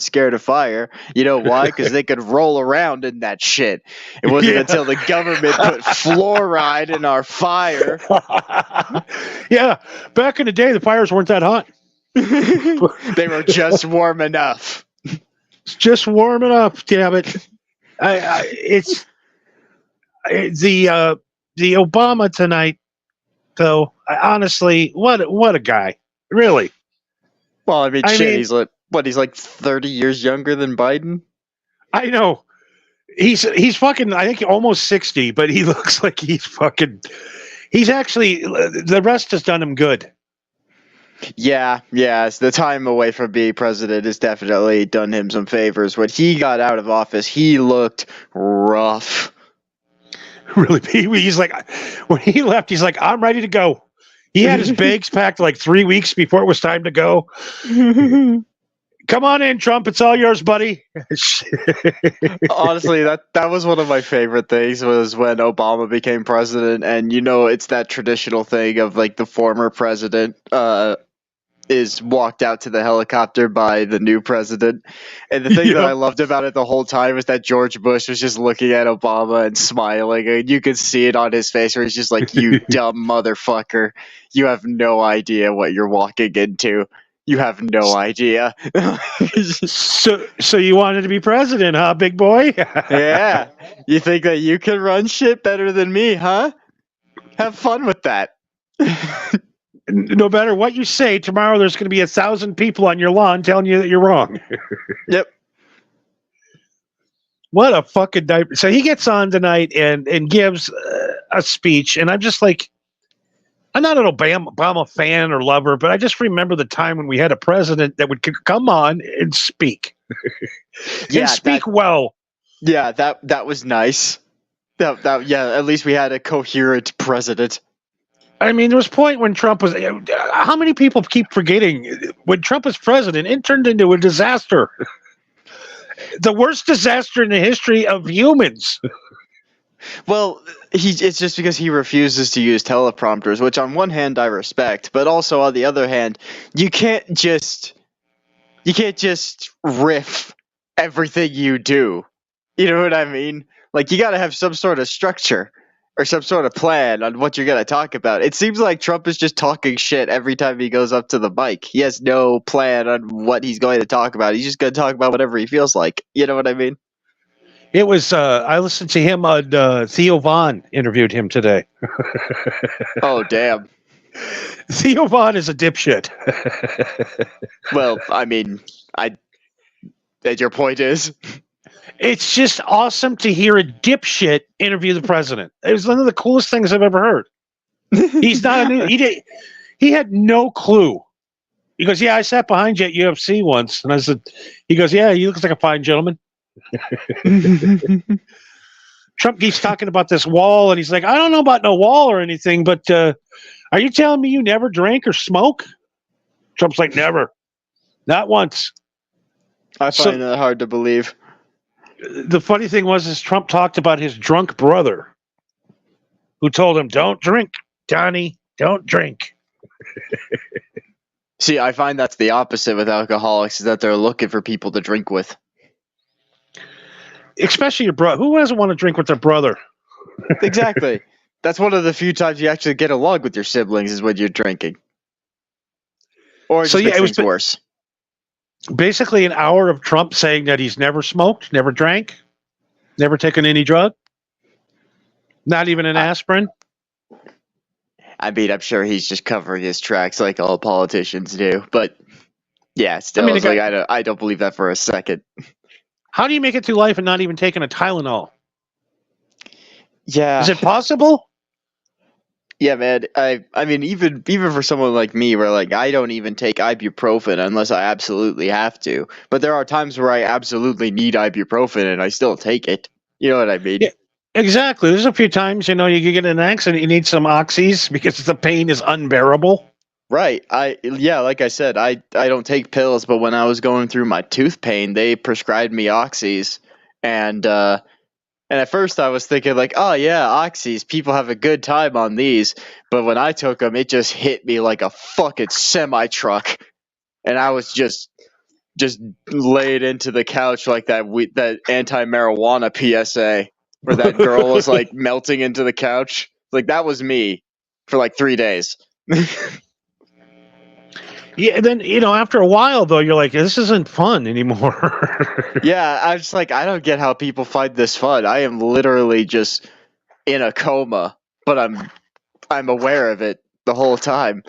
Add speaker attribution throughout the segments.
Speaker 1: scared of fire. You know why? Because they could roll around in that shit. It wasn't until the government put fluoride in our fire.
Speaker 2: Yeah, back in the day, the fires weren't that hot.
Speaker 1: They were just warm enough.
Speaker 2: It's just warm enough. Damn it! It's the Obama tonight, though. Honestly, what a guy, really.
Speaker 1: Well, I mean, he's like 30 years younger than Biden?
Speaker 2: I know. He's fucking, I think, almost 60, but he looks like he's actually, the rest has done him good.
Speaker 1: Yeah, the time away from being president has definitely done him some favors. When he got out of office, he looked rough.
Speaker 2: Really, he's like, when he left, he's like, I'm ready to go. He had his bags packed like 3 weeks before it was time to go. Come on in, Trump. It's all yours, buddy.
Speaker 1: Honestly, that was one of my favorite things was when Obama became president. And, it's that traditional thing of like the former president is walked out to the helicopter by the new president. And the thing that I loved about it the whole time is that George Bush was just looking at Obama and smiling. And you could see it on his face where he's just like, you dumb motherfucker. You have no idea what you're walking into. You have no idea.
Speaker 2: So you wanted to be president, huh, big boy?
Speaker 1: Yeah. You think that you can run shit better than me, huh? Have fun with that.
Speaker 2: No matter what you say, tomorrow there's going to be 1,000 people on your lawn telling you that you're wrong.
Speaker 1: Yep.
Speaker 2: What a fucking diaper. So he gets on tonight and gives a speech, and I'm just like, I'm not an Obama fan or lover, but I just remember the time when we had a president that would come on and speak. Well.
Speaker 1: Yeah, that was nice. That at least we had a coherent president.
Speaker 2: I mean, there was a point when Trump was. How many people keep forgetting when Trump was president? It turned into a disaster, the worst disaster in the history of humans.
Speaker 1: Well, it's just because he refuses to use teleprompters, which on one hand I respect, but also on the other hand, you can't just riff everything you do. You know what I mean? Like, you got to have some sort of structure or some sort of plan on what you're going to talk about. It seems like Trump is just talking shit every time he goes up to the mic. He has no plan on what he's going to talk about. He's just going to talk about whatever he feels like. You know what I mean?
Speaker 2: It was, I listened to him on, Theo Von interviewed him today.
Speaker 1: Oh, damn.
Speaker 2: Theo Von is a dipshit.
Speaker 1: Well, I mean, that your point is?
Speaker 2: It's just awesome to hear a dipshit interview the president. It was one of the coolest things I've ever heard. He's not he had no clue. He goes, yeah, I sat behind you at UFC once. And I said, he goes, yeah, he looks like a fine gentleman. Trump keeps talking about this wall, and he's like, I don't know about no wall or anything, but are you telling me you never drank or smoke? Trump's like, never. Not once.
Speaker 1: I find that hard to believe.
Speaker 2: The funny thing is Trump talked about his drunk brother who told him, don't drink, Donnie, don't drink.
Speaker 1: See, I find that's the opposite with alcoholics, is that they're looking for people to drink with.
Speaker 2: Especially your brother. Who doesn't want to drink with their brother?
Speaker 1: Exactly. That's one of the few times you actually get along with your siblings is when you're drinking. Or it makes things worse.
Speaker 2: Basically an hour of Trump saying that he's never smoked, never drank, never taken any drug, not even an aspirin.
Speaker 1: I mean, I'm sure he's just covering his tracks like all politicians do. But yeah, still, I don't believe that for a second.
Speaker 2: How do you make it through life and not even taking a Tylenol?
Speaker 1: Yeah.
Speaker 2: Is it possible?
Speaker 1: Yeah, man. I mean, even for someone like me, where like I don't even take ibuprofen unless I absolutely have to. But there are times where I absolutely need ibuprofen and I still take it. You know what I mean?
Speaker 2: Yeah, exactly. There's a few times, you can get in an accident, you need some oxys because the pain is unbearable.
Speaker 1: Right. Like I said, I don't take pills, but when I was going through my tooth pain, they prescribed me oxys, and at first I was thinking like, oh yeah, oxys, people have a good time on these, but when I took them, it just hit me like a fucking semi truck, and I was just just laid into the couch like that anti-marijuana PSA where that girl was like melting into the couch. Like that was me for like 3 days.
Speaker 2: Yeah, and then after a while though, you're like, this isn't fun anymore.
Speaker 1: Yeah, I was like, I don't get how people find this fun. I am literally just in a coma, but I'm aware of it the whole time.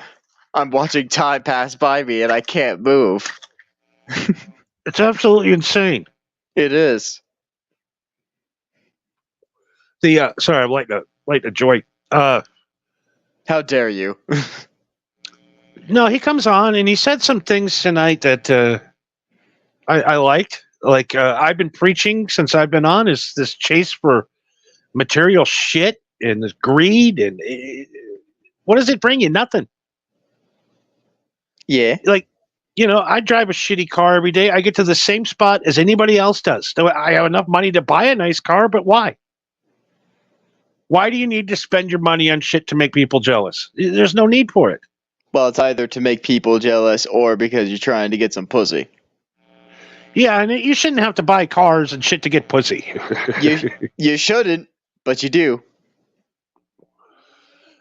Speaker 1: I'm watching time pass by me and I can't move.
Speaker 2: It's absolutely insane.
Speaker 1: It is.
Speaker 2: Sorry, I'm lighting a joint.
Speaker 1: How dare you?
Speaker 2: No, he comes on and he said some things tonight that I liked. Like I've been preaching since I've been on is this chase for material shit and this greed and what does it bring you? Nothing.
Speaker 1: Yeah.
Speaker 2: Like, I drive a shitty car every day. I get to the same spot as anybody else does. I have enough money to buy a nice car, but why? Why do you need to spend your money on shit to make people jealous? There's no need for it.
Speaker 1: Well, it's either to make people jealous or because you're trying to get some pussy.
Speaker 2: Yeah, and you shouldn't have to buy cars and shit to get pussy.
Speaker 1: You shouldn't, but you do.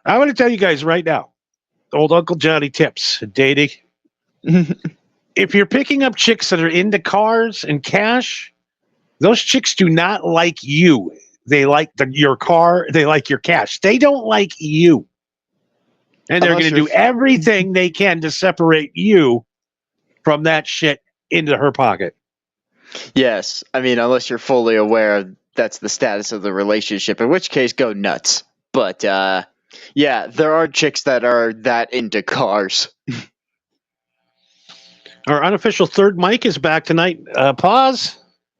Speaker 2: I want to tell you guys right now, old Uncle Johnny tips, dating. If you're picking up chicks that are into cars and cash, those chicks do not like you. They like your car. They like your cash. They don't like you. And they're going to do everything they can to separate you from that shit into her pocket.
Speaker 1: Yes. I mean, unless you're fully aware that's the status of the relationship, in which case go nuts. But, yeah, there are chicks that are that into cars.
Speaker 2: Our unofficial third mic is back tonight. Pause.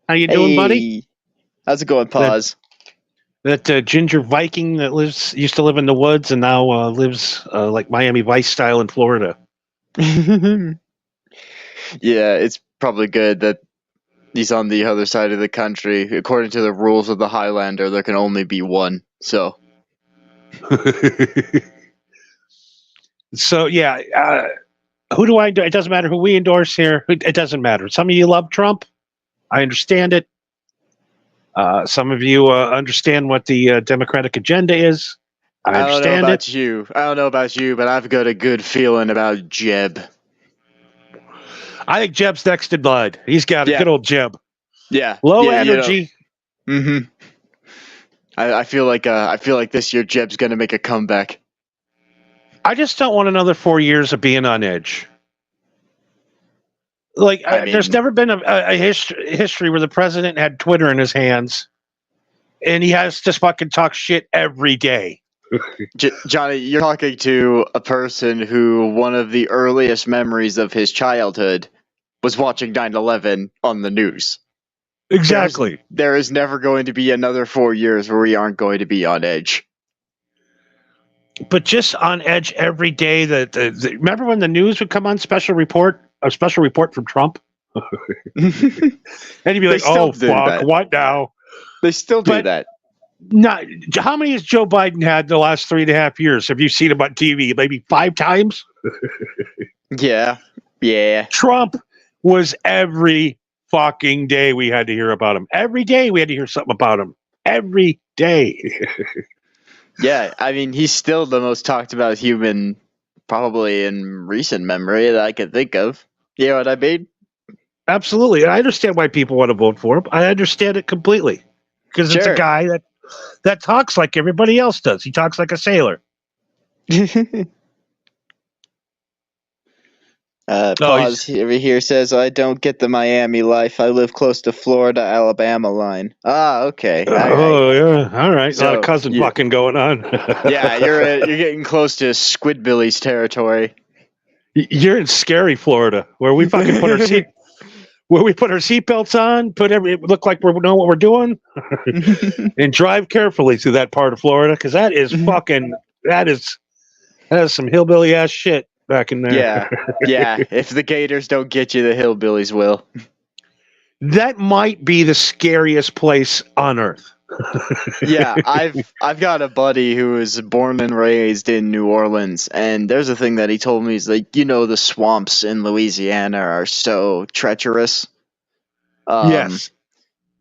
Speaker 2: How you doing, buddy?
Speaker 1: How's it going, Pause?
Speaker 2: That ginger Viking that used to live in the woods and now lives like Miami Vice style in Florida.
Speaker 1: Yeah, it's probably good that he's on the other side of the country. According to the rules of the Highlander, there can only be one. So,
Speaker 2: yeah. Who do I endorse? It doesn't matter who we endorse here. It doesn't matter. Some of you love Trump. I understand it. Some of you understand what the Democratic agenda is. I understand it.
Speaker 1: I don't know about you, but I've got a good feeling about Jeb.
Speaker 2: I think Jeb's next in line. He's got a good old Jeb.
Speaker 1: Yeah.
Speaker 2: Low energy.
Speaker 1: Mm-hmm. I feel like this year Jeb's going to make a comeback.
Speaker 2: I just don't want another 4 years of being on edge. Like, there's never been a history where the president had Twitter in his hands, and he has to fucking talk shit every day.
Speaker 1: Johnny, you're talking to a person who one of the earliest memories of his childhood was watching 9/11 on the news.
Speaker 2: Exactly.
Speaker 1: There is never going to be another 4 years where we aren't going to be on edge.
Speaker 2: But just on edge every day. Remember when the news would come on special report from Trump? And he'd be like, oh, fuck, what now?
Speaker 1: They still do that.
Speaker 2: How many has Joe Biden had the last 3.5 years? Have you seen him on TV? Maybe 5 times?
Speaker 1: Yeah.
Speaker 2: Trump was every fucking day we had to hear about him. Every day we had to hear something about him. Every day.
Speaker 1: Yeah, I mean, he's still the most talked about human probably in recent memory that I can think of. You know what I mean?
Speaker 2: Absolutely. I understand why people want to vote for him. I understand it completely. Because it's a guy that talks like everybody else does. He talks like a sailor.
Speaker 1: Pause over here says, I don't get the Miami life. I live close to Florida, Alabama line. Ah, okay.
Speaker 2: Oh, yeah. All right. So, a lot of cousin fucking going on.
Speaker 1: Yeah, you're getting close to Squidbillies territory.
Speaker 2: You're in scary Florida, where we fucking put our seatbelts on, look like we know what we're doing, and drive carefully through that part of Florida, because that is some hillbilly ass shit back in there.
Speaker 1: Yeah. If the Gators don't get you, the hillbillies will.
Speaker 2: That might be the scariest place on earth.
Speaker 1: Yeah, I've got a buddy who was born and raised in New Orleans, and there's a thing that he told me. He's like, the swamps in Louisiana are so treacherous. Um,
Speaker 2: Yes.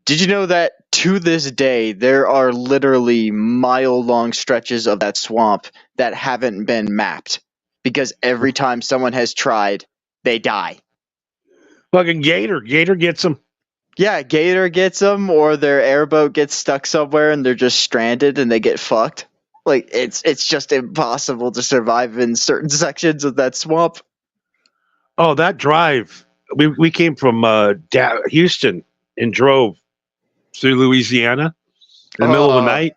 Speaker 1: did you know that to this day there are literally mile-long stretches of that swamp that haven't been mapped because every time someone has tried, they die.
Speaker 2: Fucking Gator. Gator gets them.
Speaker 1: Yeah, Gator gets them, or their airboat gets stuck somewhere and they're just stranded and they get fucked. Like it's just impossible to survive in certain sections of that swamp.
Speaker 2: Oh, that drive. We came from Houston and drove through Louisiana in the middle of the night.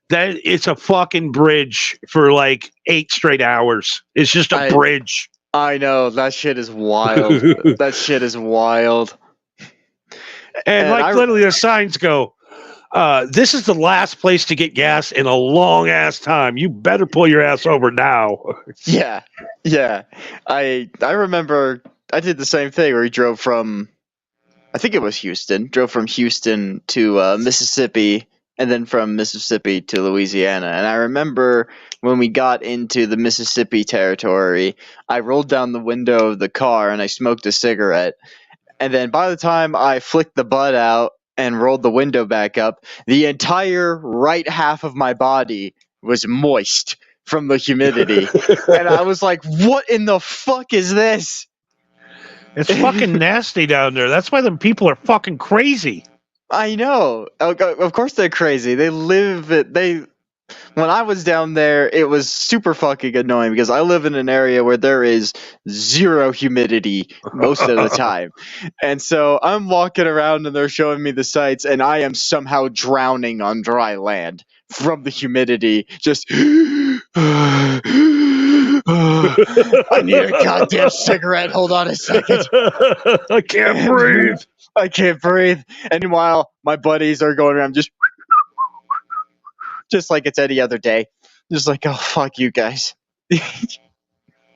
Speaker 2: That it's a fucking bridge for like 8 straight hours. It's just a bridge.
Speaker 1: I know, that shit is wild. That shit is wild.
Speaker 2: And like literally the signs go, this is the last place to get gas in a long ass time. You better pull your ass over now.
Speaker 1: Yeah. I remember I did the same thing where we drove from, I think it was Houston, drove from Houston to Mississippi, and then from Mississippi to Louisiana. And I remember when we got into the Mississippi territory, I rolled down the window of the car and I smoked a cigarette. And then by the time I flicked the butt out and rolled the window back up, the entire right half of my body was moist from the humidity. And I was like, what in the fuck is this?
Speaker 2: It's fucking nasty down there. That's why them people are fucking crazy.
Speaker 1: I know. Of course they're crazy. They live it. When I was down there, it was super fucking annoying because I live in an area where there is zero humidity most of the time. And so I'm walking around and they're showing me the sights, and I am somehow drowning on dry land from the humidity. Just, I need a goddamn cigarette. Hold on a second.
Speaker 2: I can't breathe.
Speaker 1: I can't breathe. And meanwhile, my buddies are going around just like it's any other day. Just like, oh, fuck you guys.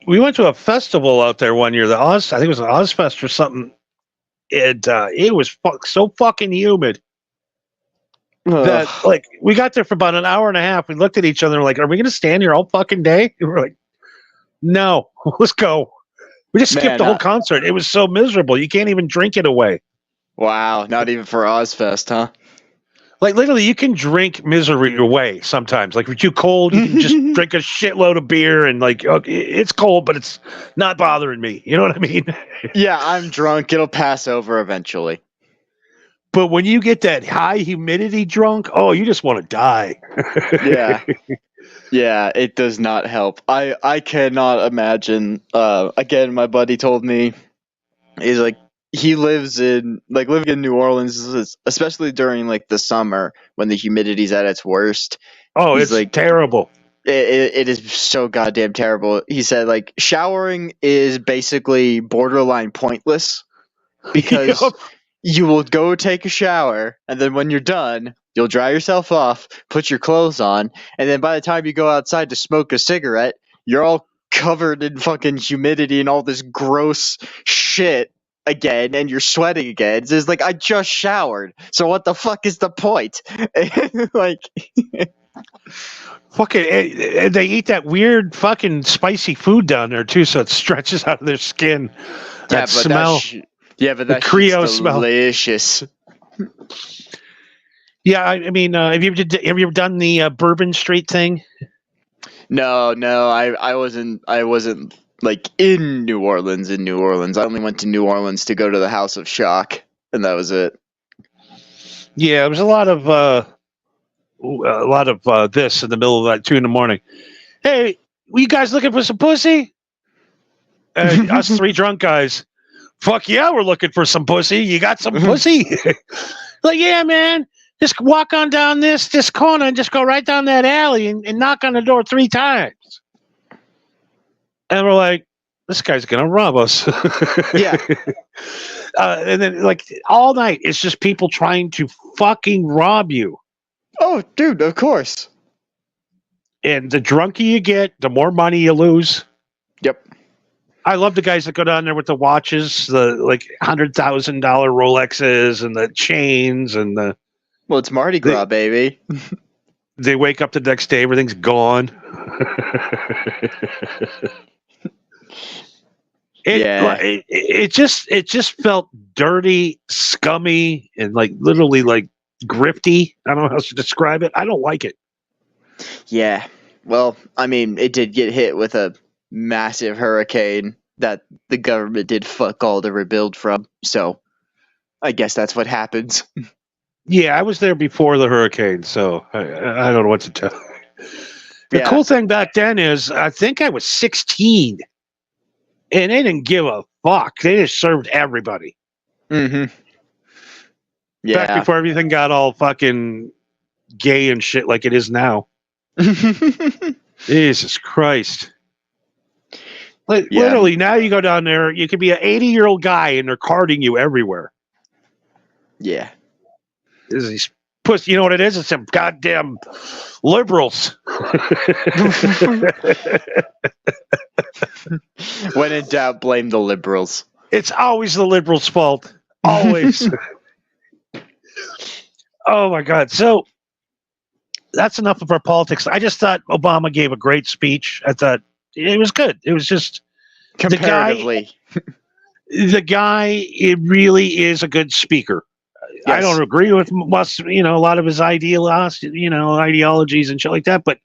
Speaker 2: We went to a festival out there one year, I think it was an Ozfest or something. It was so fucking humid that like we got there for about an hour and a half. We looked at each other like, are we going to stand here all fucking day? And we're like, no, let's go. We just skipped the whole concert. It was so miserable. You can't even drink it away.
Speaker 1: Wow, not even for Ozfest, huh?
Speaker 2: Like literally, you can drink misery away sometimes. Like if you're too cold, you can just drink a shitload of beer and like it's cold, but it's not bothering me. You know what I mean?
Speaker 1: Yeah, I'm drunk. It'll pass over eventually.
Speaker 2: But when you get that high humidity drunk, oh, you just want to die.
Speaker 1: Yeah, it does not help. I cannot imagine. Again, my buddy told me, he's like, he lives in, like, living in New Orleans, especially during like the summer when the humidity's at its worst.
Speaker 2: Oh, it's like terrible.
Speaker 1: It is so goddamn terrible. He said like showering is basically borderline pointless because you will go take a shower and then when you're done, you'll dry yourself off, put your clothes on, and then by the time you go outside to smoke a cigarette, you're all covered in fucking humidity and all this gross shit again, and you're sweating again. So it's like, I just showered, so what the fuck is the point? Like,
Speaker 2: fucking, they eat that weird fucking spicy food down there too, so it stretches out of their skin. That smell.
Speaker 1: But that
Speaker 2: Creole
Speaker 1: smell, delicious.
Speaker 2: Yeah, I mean, have you ever done the Bourbon Street thing?
Speaker 1: No, I wasn't like in New Orleans. I only went to New Orleans to go to the House of Shock, and that was it.
Speaker 2: Yeah, there was a lot of this in the middle of that 2 a.m. Hey, were you guys looking for some pussy? Us 3 drunk guys. Fuck yeah, we're looking for some pussy. You got some pussy? Like, yeah, man. Just walk on down this corner and just go right down that alley and knock on the door 3 times. And we're like, this guy's going to rob us.
Speaker 1: Yeah.
Speaker 2: And then, like, all night, it's just people trying to fucking rob you.
Speaker 1: Oh, dude, of course.
Speaker 2: And the drunker you get, the more money you lose.
Speaker 1: Yep.
Speaker 2: I love the guys that go down there with the watches, the like $100,000 Rolexes and the chains and the.
Speaker 1: Well, it's Mardi Gras, baby.
Speaker 2: They wake up the next day, everything's gone.
Speaker 1: Yeah.
Speaker 2: It just felt dirty, scummy, and like literally like grifty. I don't know how else to describe it. I don't like it.
Speaker 1: Yeah. Well, I mean, it did get hit with a massive hurricane that the government did fuck all to rebuild from. So I guess that's what happens.
Speaker 2: Yeah, I was there before the hurricane, so I don't know what to tell you. The
Speaker 1: Yeah.
Speaker 2: cool thing back then is I think I was 16 and they didn't give a fuck. They just served everybody.
Speaker 1: Mm-hmm.
Speaker 2: Back
Speaker 1: Yeah.
Speaker 2: before everything got all fucking gay and shit like it is now. Jesus Christ. Like,
Speaker 1: Yeah.
Speaker 2: literally, now you go down there, you could be an 80-year-old guy and they're carding you everywhere.
Speaker 1: Yeah.
Speaker 2: Is these pussy, you know what it is? It's some goddamn liberals.
Speaker 1: When in doubt, blame the liberals.
Speaker 2: It's always the liberals' fault. Always. Oh my God. So that's enough of our politics. I just thought Obama gave a great speech. I thought it was good. It was just
Speaker 1: Comparatively.
Speaker 2: the guy, it really is a good speaker. I
Speaker 1: Yes.
Speaker 2: don't agree with a lot of his ideologies and shit like that. But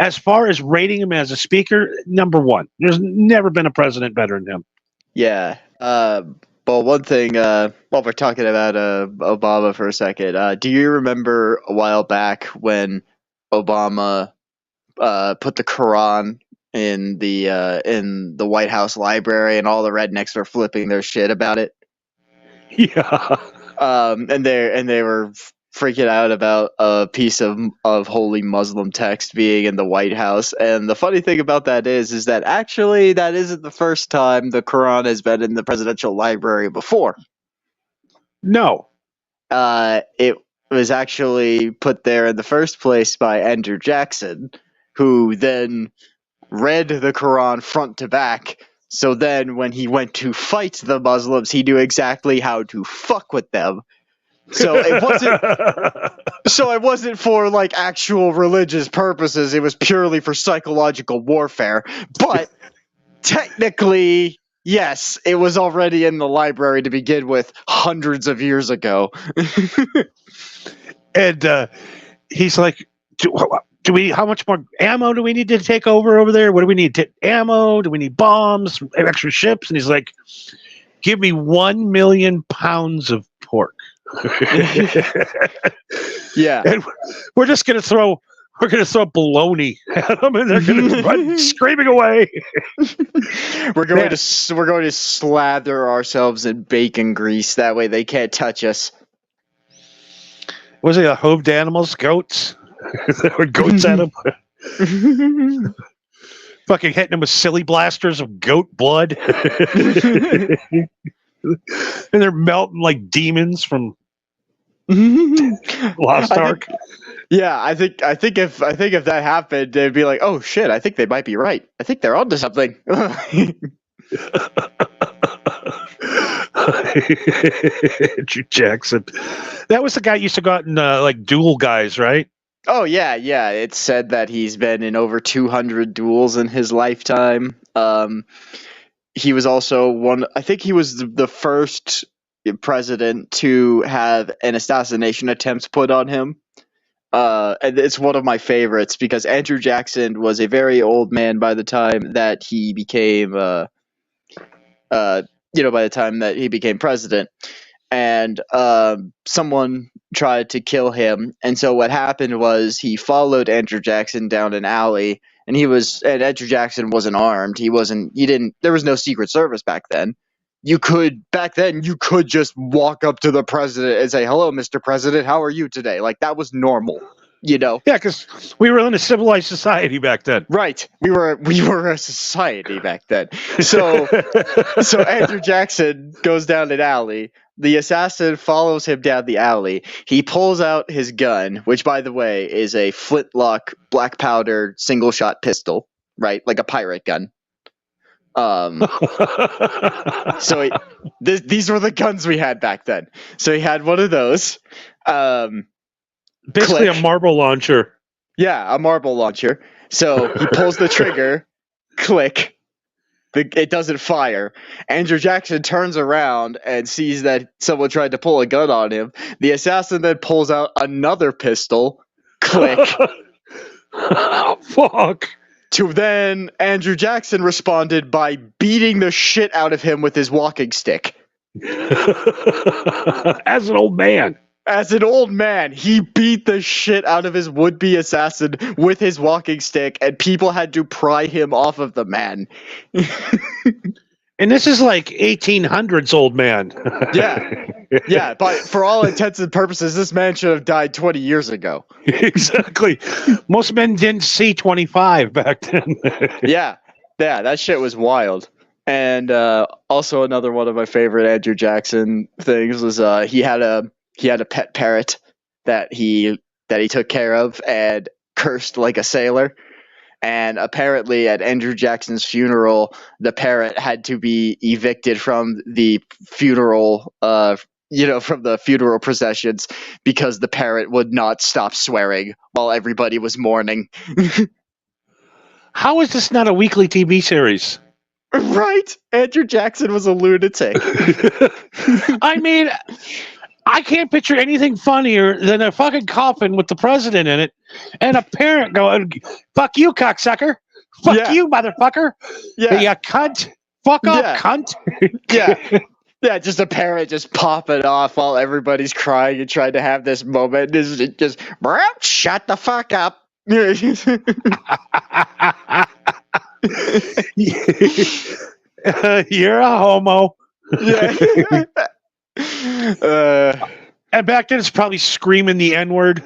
Speaker 2: as far as rating him as a speaker, number one. There's never been a president better than him.
Speaker 1: Yeah. Well, one thing, while we're talking about Obama for a second, do you remember a while back when Obama put the Quran in the White House library and all the rednecks were flipping their shit about it?
Speaker 2: Yeah.
Speaker 1: And they were freaking out about a piece of holy Muslim text being in the White House. And the funny thing about that is that actually that isn't the first time the Quran has been in the presidential library before.
Speaker 2: No.
Speaker 1: It was actually put there in the first place by Andrew Jackson, who then read the Quran front to back. So then when he went to fight the Muslims, he knew exactly how to fuck with them. So it wasn't for like actual religious purposes. It was purely for psychological warfare. But technically, yes, it was already in the library to begin with hundreds of years ago.
Speaker 2: And he's like, do we? How much more ammo do we need to take over there? What do we need? Ammo? Do we need bombs? Extra ships? And he's like, give me 1 million pounds of pork.
Speaker 1: Yeah,
Speaker 2: and we're just gonna throw baloney at them, and they're gonna run screaming away.
Speaker 1: we're going to slather ourselves in bacon grease. That way they can't touch us.
Speaker 2: Was it a hooved animals? Goats? There were goats at him. Fucking hitting him with silly blasters of goat blood. And they're melting like demons from Lost Ark.
Speaker 1: I think if that happened, they'd be like, "Oh shit! I think they might be right. I think they're onto something."
Speaker 2: Andrew Jackson. That was the guy who used to go out and like duel guys, right?
Speaker 1: Oh yeah. It's said that he's been in over 200 duels in his lifetime. He was also I think he was the first president to have an assassination attempt put on him. And it's one of my favorites because Andrew Jackson was a very old man by the time that he became president, and someone tried to kill him. And so what happened was he followed Andrew Jackson down an alley, and Andrew Jackson wasn't armed. There was no Secret Service back then. You could just walk up to the president and say, "Hello, Mr. President, how are you today?" Like that was normal, you know?
Speaker 2: Yeah, because we were in a civilized society back then.
Speaker 1: Right. We were a society back then. So Andrew Jackson goes down an alley. The assassin follows him down the alley. He pulls out his gun, which, by the way, is a flintlock black powder single shot pistol, right? Like a pirate gun. So these were the guns we had back then. So he had one of those.
Speaker 2: Basically,
Speaker 1: Click.
Speaker 2: a marble launcher.
Speaker 1: Yeah, a marble launcher. So he pulls the trigger, click, it doesn't fire. Andrew Jackson turns around and sees that someone tried to pull a gun on him. The assassin then pulls out another pistol, click.
Speaker 2: Fuck.
Speaker 1: To then Andrew Jackson responded by beating the shit out of him with his walking stick.
Speaker 2: As an old man.
Speaker 1: As an old man, he beat the shit out of his would-be assassin with his walking stick, and people had to pry him off of the man.
Speaker 2: And this is like 1800s old man.
Speaker 1: Yeah, but for all intents and purposes, this man should have died 20 years ago.
Speaker 2: Exactly. Most men didn't see 25 back then.
Speaker 1: Yeah, that shit was wild. And also another one of my favorite Andrew Jackson things was he had a pet parrot that he took care of and cursed like a sailor. And apparently at Andrew Jackson's funeral, the parrot had to be evicted from the funeral from the funeral processions because the parrot would not stop swearing while everybody was mourning.
Speaker 2: How is this not a weekly TV series?
Speaker 1: Right? Andrew Jackson was a lunatic.
Speaker 2: I mean, I can't picture anything funnier than a fucking coffin with the president in it and a parent going, "Fuck you, cocksucker. Fuck you, motherfucker.
Speaker 1: Yeah.
Speaker 2: You cunt. Fuck off, cunt."
Speaker 1: Yeah. Yeah, just a parent just popping off while everybody's crying and trying to have this moment. This is just, shut the fuck up.
Speaker 2: You're a homo.
Speaker 1: Yeah.
Speaker 2: And back then, it's probably screaming the N-word.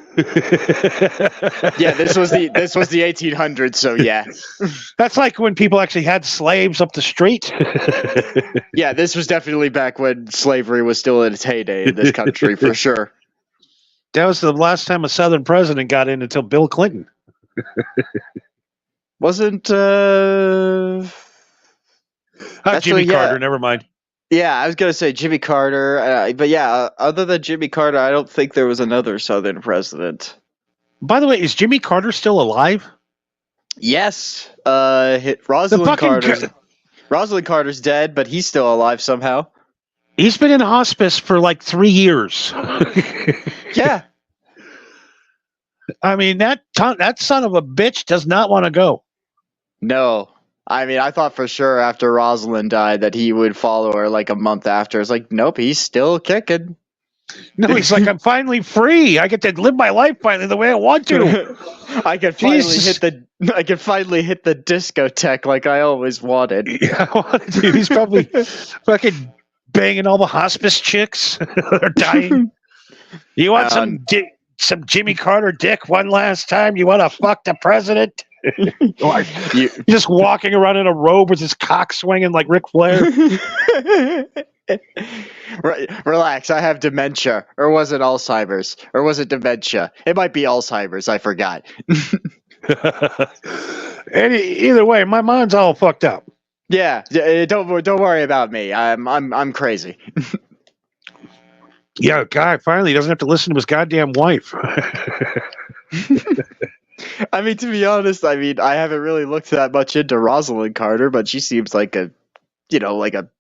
Speaker 1: Yeah, this was the 1800s, so yeah.
Speaker 2: That's like when people actually had slaves up the street.
Speaker 1: Yeah, this was definitely back when slavery was still in its heyday in this country, for sure.
Speaker 2: That was the last time a Southern president got in until Bill Clinton.
Speaker 1: Wasn't
Speaker 2: Jimmy Carter, never mind.
Speaker 1: Yeah, I was going to say Jimmy Carter, but yeah, other than Jimmy Carter, I don't think there was another Southern president.
Speaker 2: By the way, is Jimmy Carter still alive?
Speaker 1: Yes. Rosalind Carter's dead, but he's still alive somehow.
Speaker 2: He's been in hospice for like 3 years.
Speaker 1: Yeah.
Speaker 2: I mean, that son of a bitch does not want to go.
Speaker 1: No. I mean, I thought for sure after Rosalind died that he would follow her like a month after. It's like, nope, he's still kicking.
Speaker 2: No, he's like, I'm finally free. I get to live my life finally the way I want to.
Speaker 1: I can finally hit the discotheque like I always wanted.
Speaker 2: Yeah, I wanted to. He's probably fucking banging all the hospice chicks that are dying. You want some Jimmy Carter dick one last time? You want to fuck the president? You're just walking around in a robe with his cock swinging like Ric Flair.
Speaker 1: Relax, I have dementia. Or was it Alzheimer's? Or was it dementia? It might be Alzheimer's, I forgot.
Speaker 2: Either way, my mind's all fucked up.
Speaker 1: Yeah, don't worry about me. I'm crazy.
Speaker 2: Yeah, guy finally doesn't have to listen to his goddamn wife.
Speaker 1: I mean, to be honest, I haven't really looked that much into Rosalind Carter, but she seems like a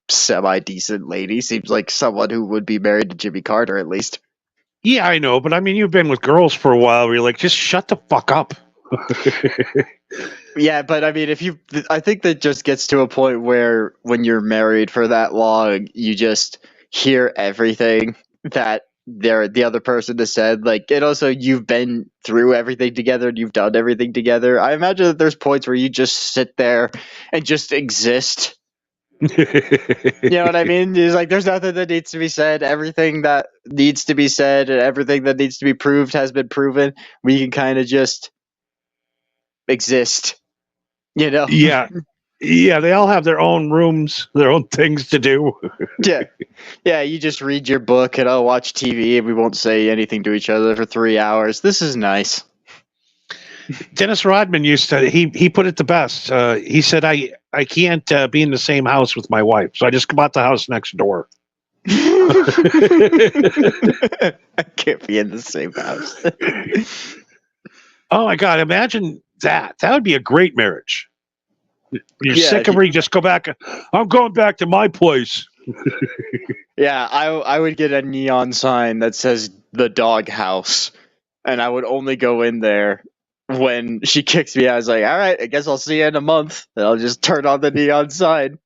Speaker 1: semi-decent lady. Seems like someone who would be married to Jimmy Carter, at least.
Speaker 2: Yeah, I know, but I mean, you've been with girls for a while where you're like, just shut the fuck up.
Speaker 1: Yeah, but I mean, I think that just gets to a point where when you're married for that long, you just hear everything that the other person has said, like, and also you've been through everything together and you've done everything together. I imagine that there's points where you just sit there and just exist. You know what I mean? It's like there's nothing that needs to be said. Everything that needs to be said and everything that needs to be proved has been proven. We can kind of just exist. You know?
Speaker 2: Yeah. Yeah, they all have their own rooms, their own things to do.
Speaker 1: Yeah, you just read your book and I'll watch TV and we won't say anything to each other for 3 hours. This is nice.
Speaker 2: Dennis Rodman used to, he put it the best. He said, I can't be in the same house with my wife, so I just bought the house next door.
Speaker 1: I can't be in the same house.
Speaker 2: Oh my God! Imagine that. That would be a great marriage. You're
Speaker 1: Yeah,
Speaker 2: sick of her. You just go back. I'm going back to my place.
Speaker 1: yeah. I would get a neon sign that says the dog house, and I would only go in there when she kicks me out. I was like, all right, I guess I'll see you in a month. And I'll just turn on the neon sign.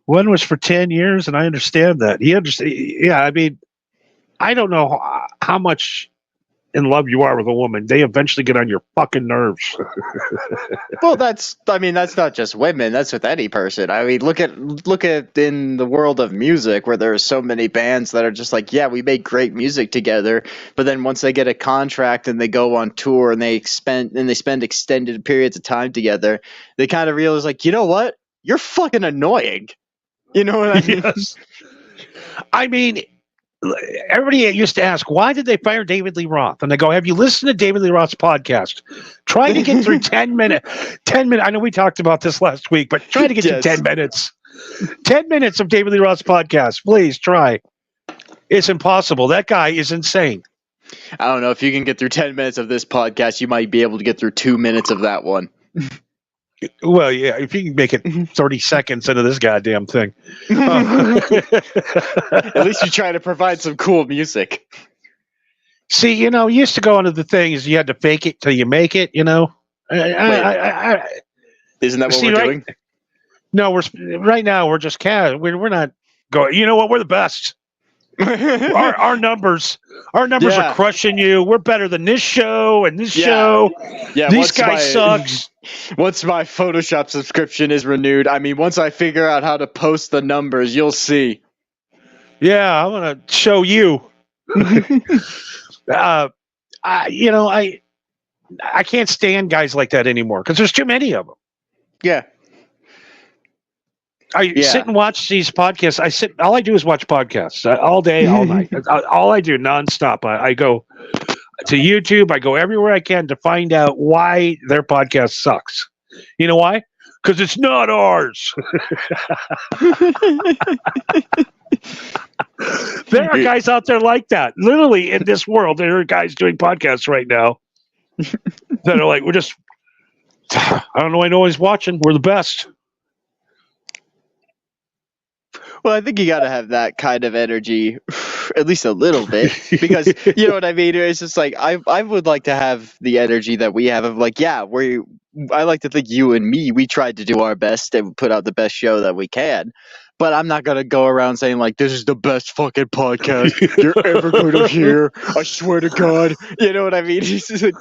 Speaker 2: One was for 10 years, and I understand that. He understand. Yeah, I mean, I don't know how much in love you are with a woman. They eventually get on your fucking nerves.
Speaker 1: Well, that's not just women. That's with any person. I mean, look at in the world of music where there are so many bands that are just like, yeah, we make great music together, but then once they get a contract and they go on tour and they spend extended periods of time together, they kind of realize like, you know what? You're fucking annoying. You know what I mean?
Speaker 2: Yes. I mean, everybody used to ask, why did they fire David Lee Roth? And they go, have you listened to David Lee Roth's podcast? Try to get through 10 minutes. 10 minutes. I know we talked about this last week, but try to get to 10 minutes. 10 minutes of David Lee Roth's podcast. Please try. It's impossible. That guy is insane.
Speaker 1: I don't know. If you can get through 10 minutes of this podcast, you might be able to get through 2 minutes of that one.
Speaker 2: Well, yeah, if you can make it 30 seconds into this goddamn thing.
Speaker 1: At least you try to provide some cool music.
Speaker 2: See, you used to go into the things, you had to fake it till you make it,
Speaker 1: Isn't that what we're doing?
Speaker 2: No, right now we're just we're not going. You know what? We're the best. our numbers are crushing you. We're better than this show and this show. Yeah, these guys sucks.
Speaker 1: Once my Photoshop subscription is renewed, I mean, once I figure out how to post the numbers, you'll see.
Speaker 2: Yeah, I'm gonna show you. I can't stand guys like that anymore because there's too many of them.
Speaker 1: Yeah.
Speaker 2: I sit and watch these podcasts. All I do is watch podcasts all day, all night. All I do nonstop. I go to YouTube. I go everywhere I can to find out why their podcast sucks. You know why? Because it's not ours. There are guys out there like that. Literally in this world, there are guys doing podcasts right now that are like, I don't know. I know he's watching. We're the best.
Speaker 1: Well, I think you got to have that kind of energy, at least a little bit, because you know what I mean? It's just like, I would like to have the energy that we have of like, yeah, I like to think you and me, we tried to do our best and put out the best show that we can. But I'm not going to go around saying like, this is the best fucking podcast you're ever going to hear. I swear to God. You know what I mean? It's just like,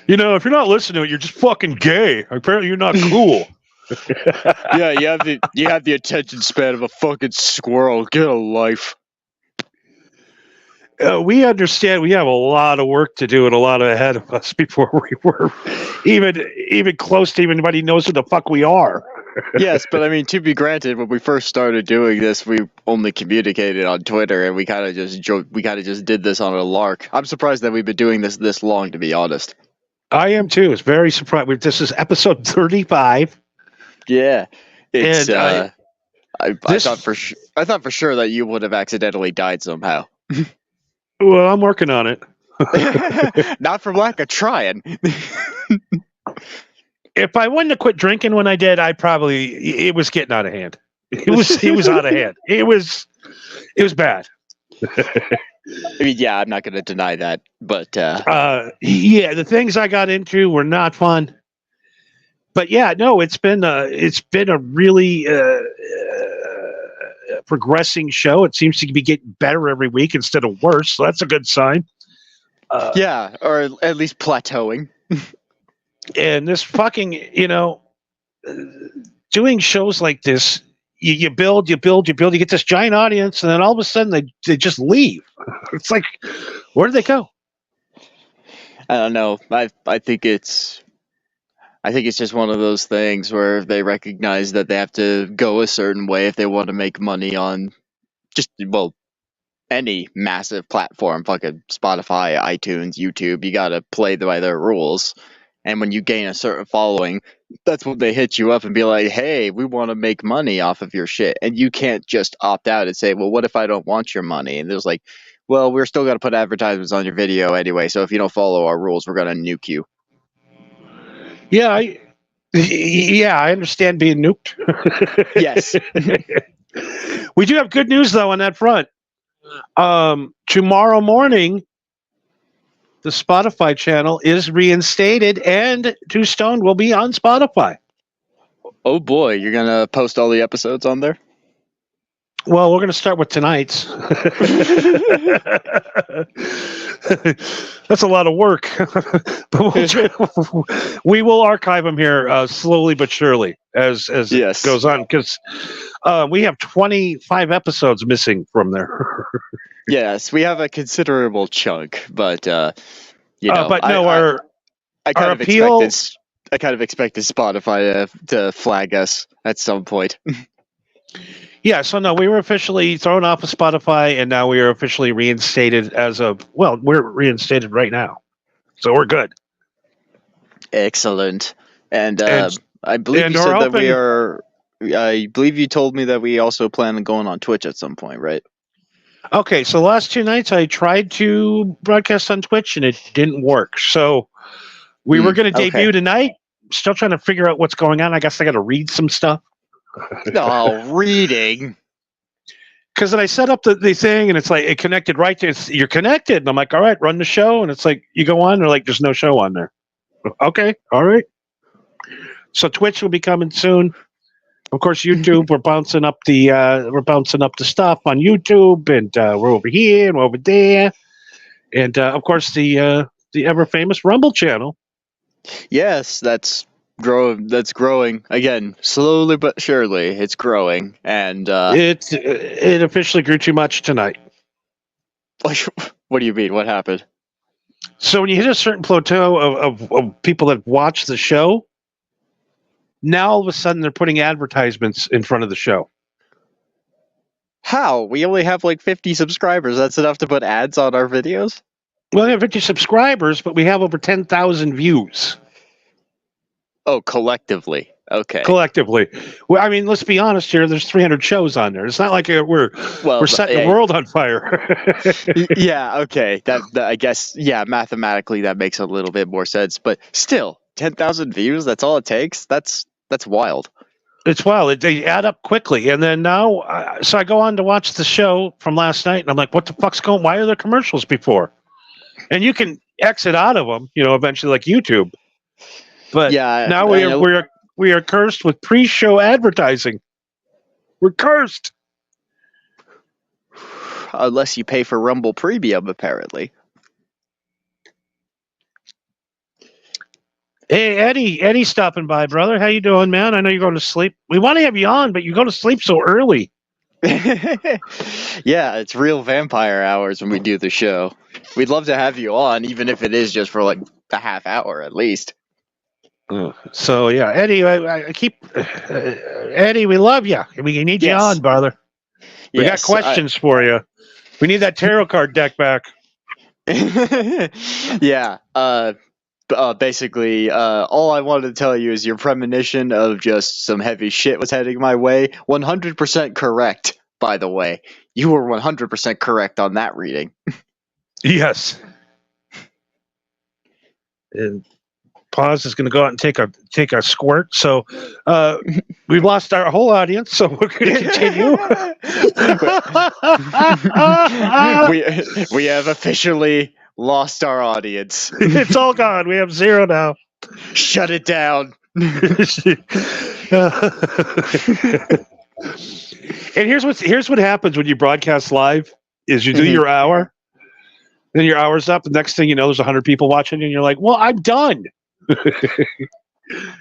Speaker 2: if you're not listening to it, you're just fucking gay. Apparently you're not cool.
Speaker 1: Yeah, you have the attention span of a fucking squirrel. Get a life.
Speaker 2: We understand we have a lot of work to do and a lot ahead of us before we were even close to anybody knows who the fuck we are.
Speaker 1: Yes, but I mean, to be granted, when we first started doing this, we only communicated on Twitter, and we kind of just did this on a lark. I'm surprised that we've been doing this long, to be honest.
Speaker 2: I am too. It's very surprised. This is episode 35.
Speaker 1: Yeah, it's. And, I thought for sure that you would have accidentally died somehow.
Speaker 2: Well, I'm working on it.
Speaker 1: Not from lack of trying.
Speaker 2: If I wouldn't have quit drinking when I did, it was getting out of hand. It was out of hand. It was bad.
Speaker 1: I mean, yeah, I'm not going to deny that, but
Speaker 2: the things I got into were not fun. But yeah, no, it's been a really progressing show. It seems to be getting better every week instead of worse, so that's a good sign.
Speaker 1: Yeah, or at least plateauing.
Speaker 2: And this fucking, doing shows like this, you build, you get this giant audience, and then all of a sudden they just leave. It's like, where do they go?
Speaker 1: I don't know. I think it's just one of those things where they recognize that they have to go a certain way if they want to make money on any massive platform, fucking Spotify, iTunes, YouTube. You got to play by their rules. And when you gain a certain following, that's when they hit you up and be like, hey, we want to make money off of your shit. And you can't just opt out and say, well, what if I don't want your money? And there's like, well, we're still going to put advertisements on your video anyway. So if you don't follow our rules, we're going to nuke you.
Speaker 2: Yeah, I understand being nuked.
Speaker 1: Yes.
Speaker 2: We do have good news, though, on that front. Tomorrow morning, the Spotify channel is reinstated, and Two Stone will be on Spotify.
Speaker 1: Oh boy, you're gonna post all the episodes on there?
Speaker 2: Well, we're going to start with tonight's. That's a lot of work. But we will archive them here slowly but surely as
Speaker 1: Yes.
Speaker 2: it goes on, because we have 25 episodes missing from there.
Speaker 1: Yes, we have a considerable chunk, but you know,
Speaker 2: but no,
Speaker 1: I kind
Speaker 2: our
Speaker 1: of
Speaker 2: appeal-
Speaker 1: expected Spotify to flag us at some point.
Speaker 2: Yeah, so no, we were officially thrown off of Spotify, and now we are officially reinstated we're reinstated right now. So we're good.
Speaker 1: Excellent. And I believe
Speaker 2: and
Speaker 1: you
Speaker 2: we're
Speaker 1: said that
Speaker 2: hoping-
Speaker 1: we are. I believe you told me that we also plan on going on Twitch at some point, right?
Speaker 2: Okay, so the last 2 nights I tried to broadcast on Twitch and it didn't work. So we were going to debut
Speaker 1: okay.
Speaker 2: tonight. Still trying to figure out what's going on. I guess I got to read some stuff.
Speaker 1: Oh, reading.
Speaker 2: Because then I set up the thing and it's like it connected right to you're connected. And I'm like, all right, run the show. And it's like you go on, they're like, there's no show on there. Okay, all right. So Twitch will be coming soon. Of course, YouTube, we're bouncing up the stuff on YouTube, and we're over here and we're over there, and of course the ever famous Rumble channel.
Speaker 1: Yes, that's growing again, slowly but surely. It's growing, and
Speaker 2: It officially grew too much tonight.
Speaker 1: what do you mean? What happened?
Speaker 2: So when you hit a certain plateau of people that watch the show, now all of a sudden they're putting advertisements in front of the show.
Speaker 1: How? We only have like 50 subscribers. That's enough to put ads on our videos?
Speaker 2: Well, we have 50 subscribers, but we have over 10,000 views.
Speaker 1: Oh, collectively. Okay.
Speaker 2: Collectively. Well, I mean, let's be honest here. There's 300 shows on there. It's not like we're setting the world on fire.
Speaker 1: Yeah, okay. That I guess, yeah, mathematically that makes a little bit more sense. But still, 10,000 views, that's all it takes? That's wild.
Speaker 2: It's wild. They add up quickly. And then now, so I go on to watch the show from last night, and I'm like, what the fuck's going on? Why are there commercials before? And you can exit out of them, eventually, like YouTube. But
Speaker 1: yeah,
Speaker 2: now we are cursed with pre-show advertising. We're cursed.
Speaker 1: Unless you pay for Rumble Premium, apparently.
Speaker 2: Hey, Eddie stopping by, brother. How you doing, man? I know you're going to sleep. We want to have you on, but you go to sleep so early.
Speaker 1: Yeah, it's real vampire hours when we do the show. We'd love to have you on, even if it is just for like a half hour at least.
Speaker 2: So yeah, Eddie, I keep Eddie. We love you. We need you on, brother. We got questions for you. We need that tarot card deck back.
Speaker 1: Yeah. Basically, all I wanted to tell you is your premonition of just some heavy shit was heading my way. 100% correct, by the way. You were 100% correct on that reading.
Speaker 2: Yes. And Pause is going to go out and take a squirt. So we've lost our whole audience, so we're going to continue.
Speaker 1: we have officially lost our audience.
Speaker 2: It's all gone. We have 0 now.
Speaker 1: Shut it down.
Speaker 2: And here's what happens when you broadcast live is you do your hour, then your hour's up. The next thing you know, there's 100 people watching, and you're like, well, I'm done.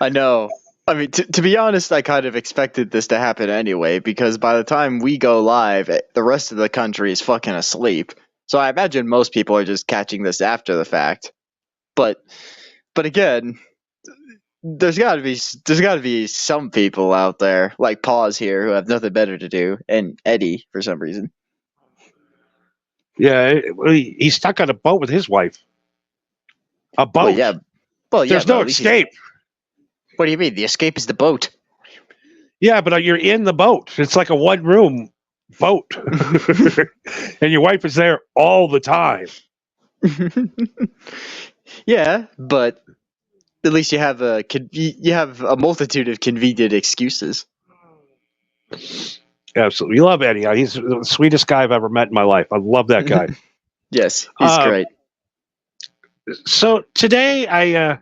Speaker 1: I know. I mean, to be honest, I kind of expected this to happen anyway, because by the time we go live, the rest of the country is fucking asleep. So I imagine most people are just catching this after the fact. But again, there's got to be some people out there like Pause here who have nothing better to do, and Eddie for some reason.
Speaker 2: Yeah, he's stuck on a boat with his wife. A boat.
Speaker 1: Well, yeah, Well, yeah,
Speaker 2: There's
Speaker 1: but
Speaker 2: no
Speaker 1: at least
Speaker 2: escape.
Speaker 1: what do you mean? The escape is the boat.
Speaker 2: Yeah, but you're in the boat. It's like a one-room boat, and your wife is there all the time.
Speaker 1: Yeah, but at least you have a multitude of convenient excuses.
Speaker 2: Absolutely, you love Eddie. He's the sweetest guy I've ever met in my life. I love that guy.
Speaker 1: Yes, he's great.
Speaker 2: So today I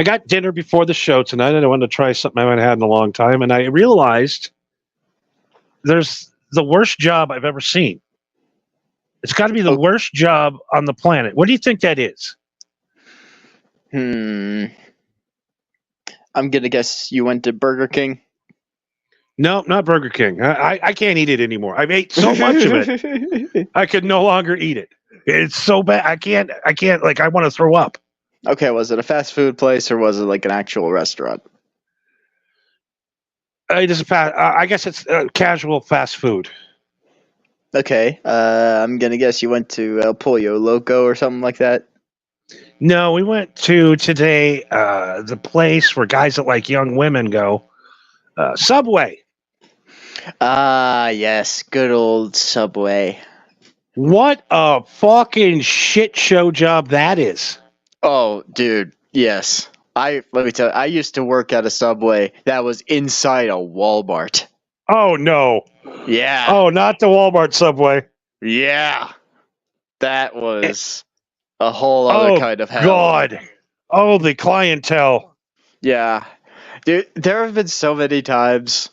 Speaker 2: got dinner before the show tonight, and I wanted to try something I haven't had in a long time, and I realized there's the worst job I've ever seen. It's got to be the worst job on the planet. What do you think that is?
Speaker 1: I'm gonna guess you went to Burger King.
Speaker 2: No, not Burger King. I can't eat it anymore. I've ate so much of it, I could no longer eat it. It's so bad. I can't. Like, I want to throw up.
Speaker 1: Okay, was it a fast food place or was it like an actual restaurant?
Speaker 2: I guess it's casual fast food.
Speaker 1: Okay, I'm gonna guess you went to El Pollo Loco or something like that.
Speaker 2: No, we went to today the place where guys that like young women go, Subway.
Speaker 1: Yes, good old Subway.
Speaker 2: What a fucking shit show job that is.
Speaker 1: Oh, dude, yes. Let me tell you, I used to work at a Subway that was inside a Walmart.
Speaker 2: Oh no.
Speaker 1: Yeah.
Speaker 2: Oh, not the Walmart Subway.
Speaker 1: Yeah. That was a whole other kind of hell.
Speaker 2: God. Oh, the clientele.
Speaker 1: Yeah. Dude, there have been so many times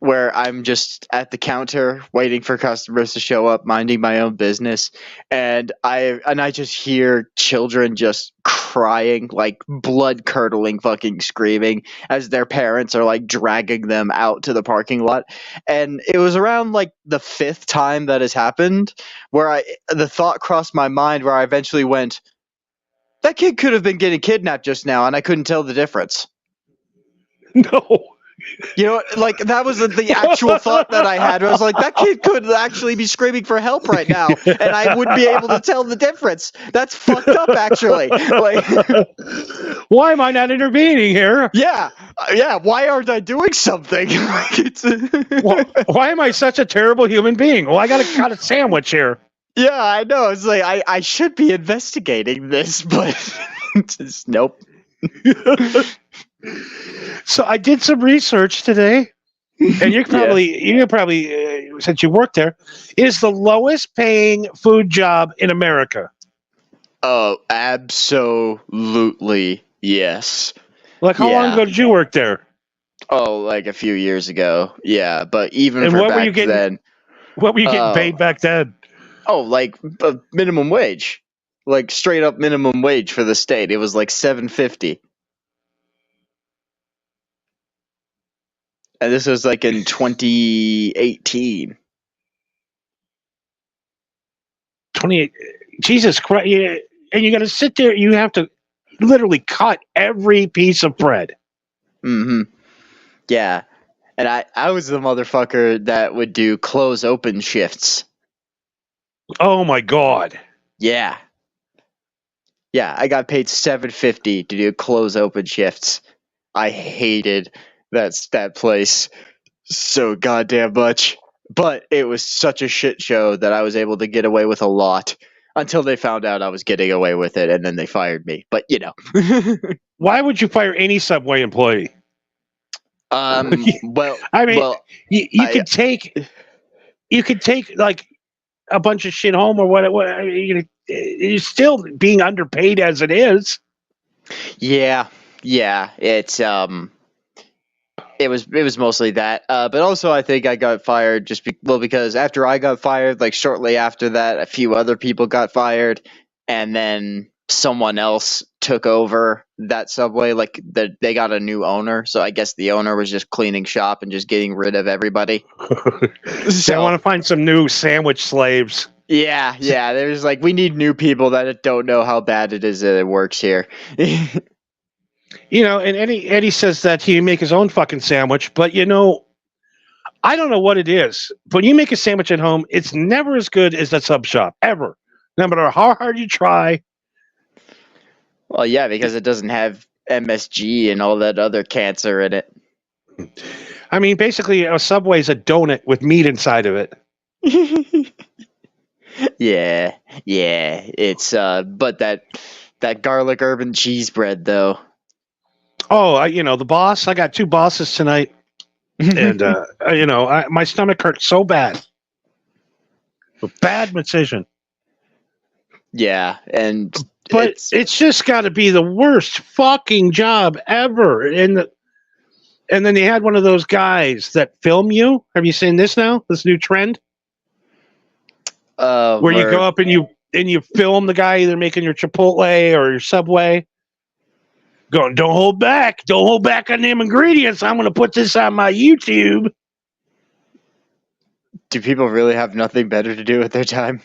Speaker 1: where I'm just at the counter waiting for customers to show up, minding my own business, and I just hear children just crying, like blood-curdling fucking screaming as their parents are like dragging them out to the parking lot. And it was around like the 5th time that has happened where the thought crossed my mind where I eventually went, that kid could have been getting kidnapped just now and I couldn't tell the difference.
Speaker 2: No.
Speaker 1: You know, like that was the actual thought that I had. I was like, that kid could actually be screaming for help right now, and I wouldn't be able to tell the difference. That's fucked up, actually. Like,
Speaker 2: why am I not intervening here?
Speaker 1: Yeah. Why aren't I doing something?
Speaker 2: Why am I such a terrible human being? Well, I got a sandwich here.
Speaker 1: Yeah, I know. It's like I should be investigating this, but just nope.
Speaker 2: So I did some research today, and you probably since you work there, is the lowest paying food job in America.
Speaker 1: Oh, absolutely yes.
Speaker 2: Like, how long ago did you work there?
Speaker 1: Oh, like a few years ago. Yeah, but even
Speaker 2: and
Speaker 1: for
Speaker 2: what
Speaker 1: back
Speaker 2: were you getting,
Speaker 1: then.
Speaker 2: What were you getting paid back then?
Speaker 1: Oh, like minimum wage, like straight up minimum wage for the state. It was like $7.50. And this was like in 2018.
Speaker 2: 28. Jesus Christ. And you got to sit there. You have to literally cut every piece of bread.
Speaker 1: Mm-hmm. Yeah. And I was the motherfucker that would do close open shifts.
Speaker 2: Oh, my God.
Speaker 1: Yeah. Yeah, I got paid $7.50 to do close open shifts. I hated that place so goddamn much. But it was such a shit show that I was able to get away with a lot until they found out I was getting away with it, and then they fired me. But you know.
Speaker 2: Why would you fire any Subway employee?
Speaker 1: Well,
Speaker 2: I mean, you could take like a bunch of shit home or whatever. You're still being underpaid as it is.
Speaker 1: Yeah. It's it was mostly that, but also I think I got fired because after I got fired, like shortly after that, a few other people got fired, and then someone else took over that Subway. Like they got a new owner, so I guess the owner was just cleaning shop and just getting rid of everybody.
Speaker 2: They want to find some new sandwich slaves.
Speaker 1: Yeah. There's like, we need new people that don't know how bad it is that it works here.
Speaker 2: You know, and Eddie says that he make his own fucking sandwich, but you know, I don't know what it is. When you make a sandwich at home, it's never as good as that sub shop, ever. No matter how hard you try.
Speaker 1: Well, yeah, because it doesn't have MSG and all that other cancer in it.
Speaker 2: I mean, basically, a Subway's a donut with meat inside of it.
Speaker 1: Yeah, it's but that garlic urban cheese bread though.
Speaker 2: Oh, the boss. I got 2 bosses tonight, and my stomach hurts so bad. A bad decision.
Speaker 1: Yeah, and
Speaker 2: But it's just got to be the worst fucking job ever. And then they had one of those guys that film you. Have you seen this now? This new trend where you go up and you film the guy either making your Chipotle or your Subway. Going, don't hold back on them ingredients. I'm going to put this on my YouTube.
Speaker 1: Do people really have nothing better to do with their time?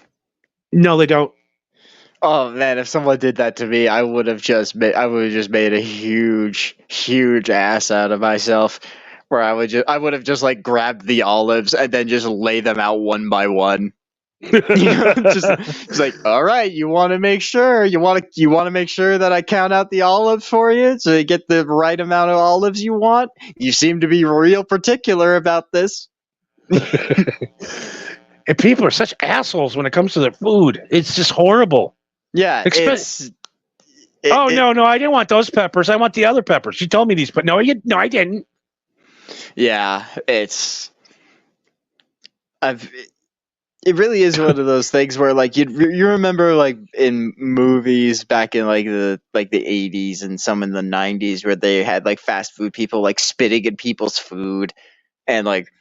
Speaker 2: No, they don't.
Speaker 1: Oh man, if someone did that to me, I would have just made a huge ass out of myself. Where I would have just like grabbed the olives and then just lay them out one by one. Just like, all right, you want to make sure that I count out the olives for you so you get the right amount of olives you want. You seem to be real particular about this.
Speaker 2: And people are such assholes when it comes to their food. It's just horrible.
Speaker 1: Yeah,
Speaker 2: no, I didn't want those peppers. I want the other peppers. You told me these, but no, I didn't.
Speaker 1: Yeah, it really is one of those things where like you remember like in movies back in like the 80s and some in the 90s where they had like fast food people like spitting in people's food and like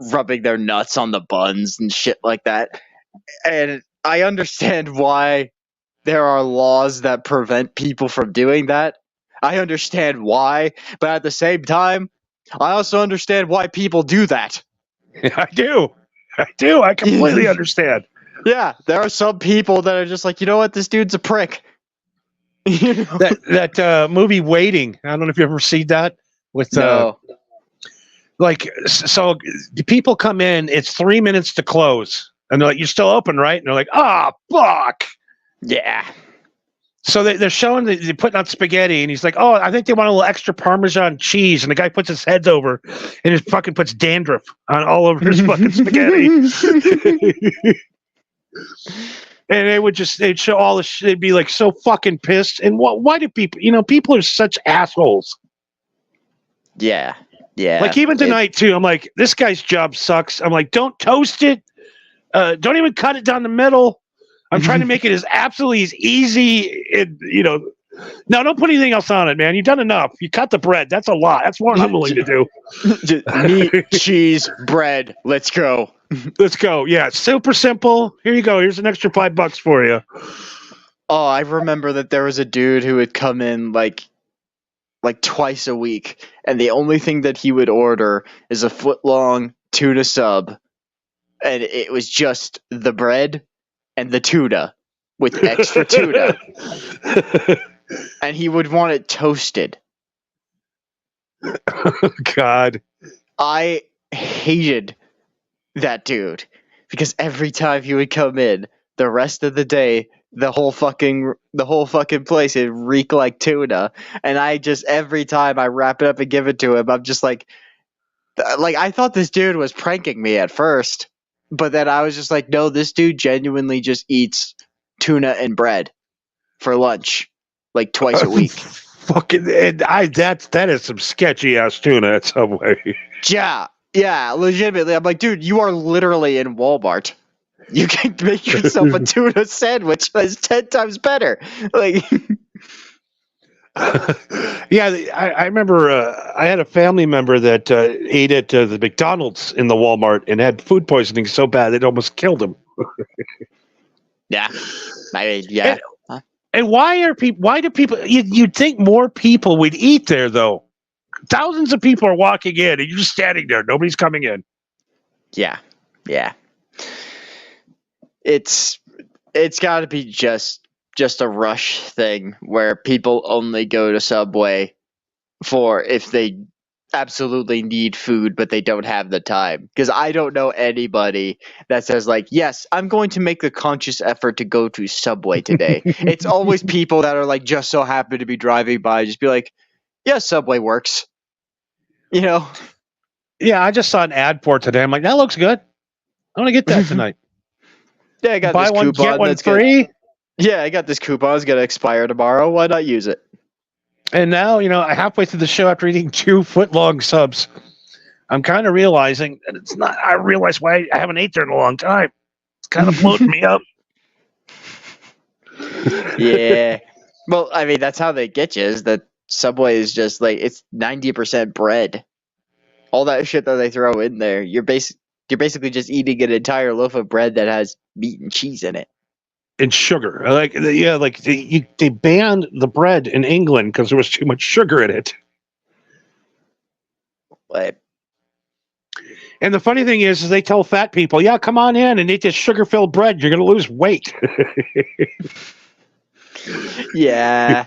Speaker 1: rubbing their nuts on the buns and shit like that. And I understand why there are laws that prevent people from doing that. I understand why, but at the same time, I also understand why people do that.
Speaker 2: I do. I completely understand.
Speaker 1: Yeah, there are some people that are just like, you know what, this dude's a prick.
Speaker 2: That movie Waiting. I don't know if you ever seen that with
Speaker 1: no.
Speaker 2: So people come in. It's 3 minutes to close, and they're like, "You're still open, right?" And they're like, fuck."
Speaker 1: Yeah.
Speaker 2: So they're showing they're putting out spaghetti, and he's like, "Oh, I think they want a little extra Parmesan cheese." And the guy puts his heads over, and just fucking puts dandruff on all over his fucking spaghetti. And they'd show all the shit. They'd be like so fucking pissed. And why do people? People are such assholes.
Speaker 1: Yeah. Yeah.
Speaker 2: Like even tonight too. I'm like, this guy's job sucks. I'm like, don't toast it. Don't even cut it down the middle. I'm trying to make it as absolutely as easy. No, don't put anything else on it, man. You've done enough. You cut the bread. That's a lot. That's more than I'm willing to do.
Speaker 1: Meat, cheese, bread. Let's go.
Speaker 2: Let's go. Yeah, super simple. Here you go. Here's an extra $5 for you.
Speaker 1: Oh, I remember that there was a dude who would come in like twice a week, and the only thing that he would order is a foot-long tuna sub, and it was just the bread and the tuna with extra tuna. And he would want it toasted.
Speaker 2: God.
Speaker 1: I hated that dude because every time he would come in, the rest of the day, the whole fucking place would reek like tuna. And every time I wrap it up and give it to him, I'm just like I thought this dude was pranking me at first, but then I was just like, no, this dude genuinely just eats tuna and bread for lunch, like twice a week.
Speaker 2: Fucking, that is some sketchy ass tuna at Subway.
Speaker 1: Yeah, legitimately. I'm like, dude, you are literally in Walmart. You can make yourself a tuna sandwich that's 10 times better. Like,
Speaker 2: yeah, I remember I had a family member that ate at the McDonald's in the Walmart and had food poisoning so bad it almost killed him.
Speaker 1: Yeah, I mean, yeah.
Speaker 2: And why do people? You'd think more people would eat there, though. Thousands of people are walking in, and you're just standing there. Nobody's coming in.
Speaker 1: Yeah. It's got to be just a rush thing where people only go to Subway for if they absolutely need food, but they don't have the time. Because I don't know anybody that says like, yes, I'm going to make the conscious effort to go to Subway today. It's always people that are like just so happy to be driving by, just be like, yeah, Subway works. You know?
Speaker 2: Yeah, I just saw an ad for it today. I'm like, that looks good. I'm gonna get that tonight.
Speaker 1: Yeah, I got
Speaker 2: Buy
Speaker 1: this
Speaker 2: one,
Speaker 1: coupon
Speaker 2: get one
Speaker 1: that's good.
Speaker 2: free.
Speaker 1: Yeah, I got this coupon. It's gonna expire tomorrow. Why not use it?
Speaker 2: And now, halfway through the show, after eating 2 foot-long subs, I'm kind of realizing that it's not. I realize why I haven't ate there in a long time. It's kind of bloating me up.
Speaker 1: Yeah. Well, I mean, that's how they get you. Is that Subway is just like it's 90% bread. All that shit that they throw in there, you're basically just eating an entire loaf of bread that has meat and cheese in it.
Speaker 2: And sugar. They banned the bread in England because there was too much sugar in it.
Speaker 1: But
Speaker 2: And the funny thing is they tell fat people, yeah, come on in and eat this sugar-filled bread. You're going to lose weight.
Speaker 1: yeah.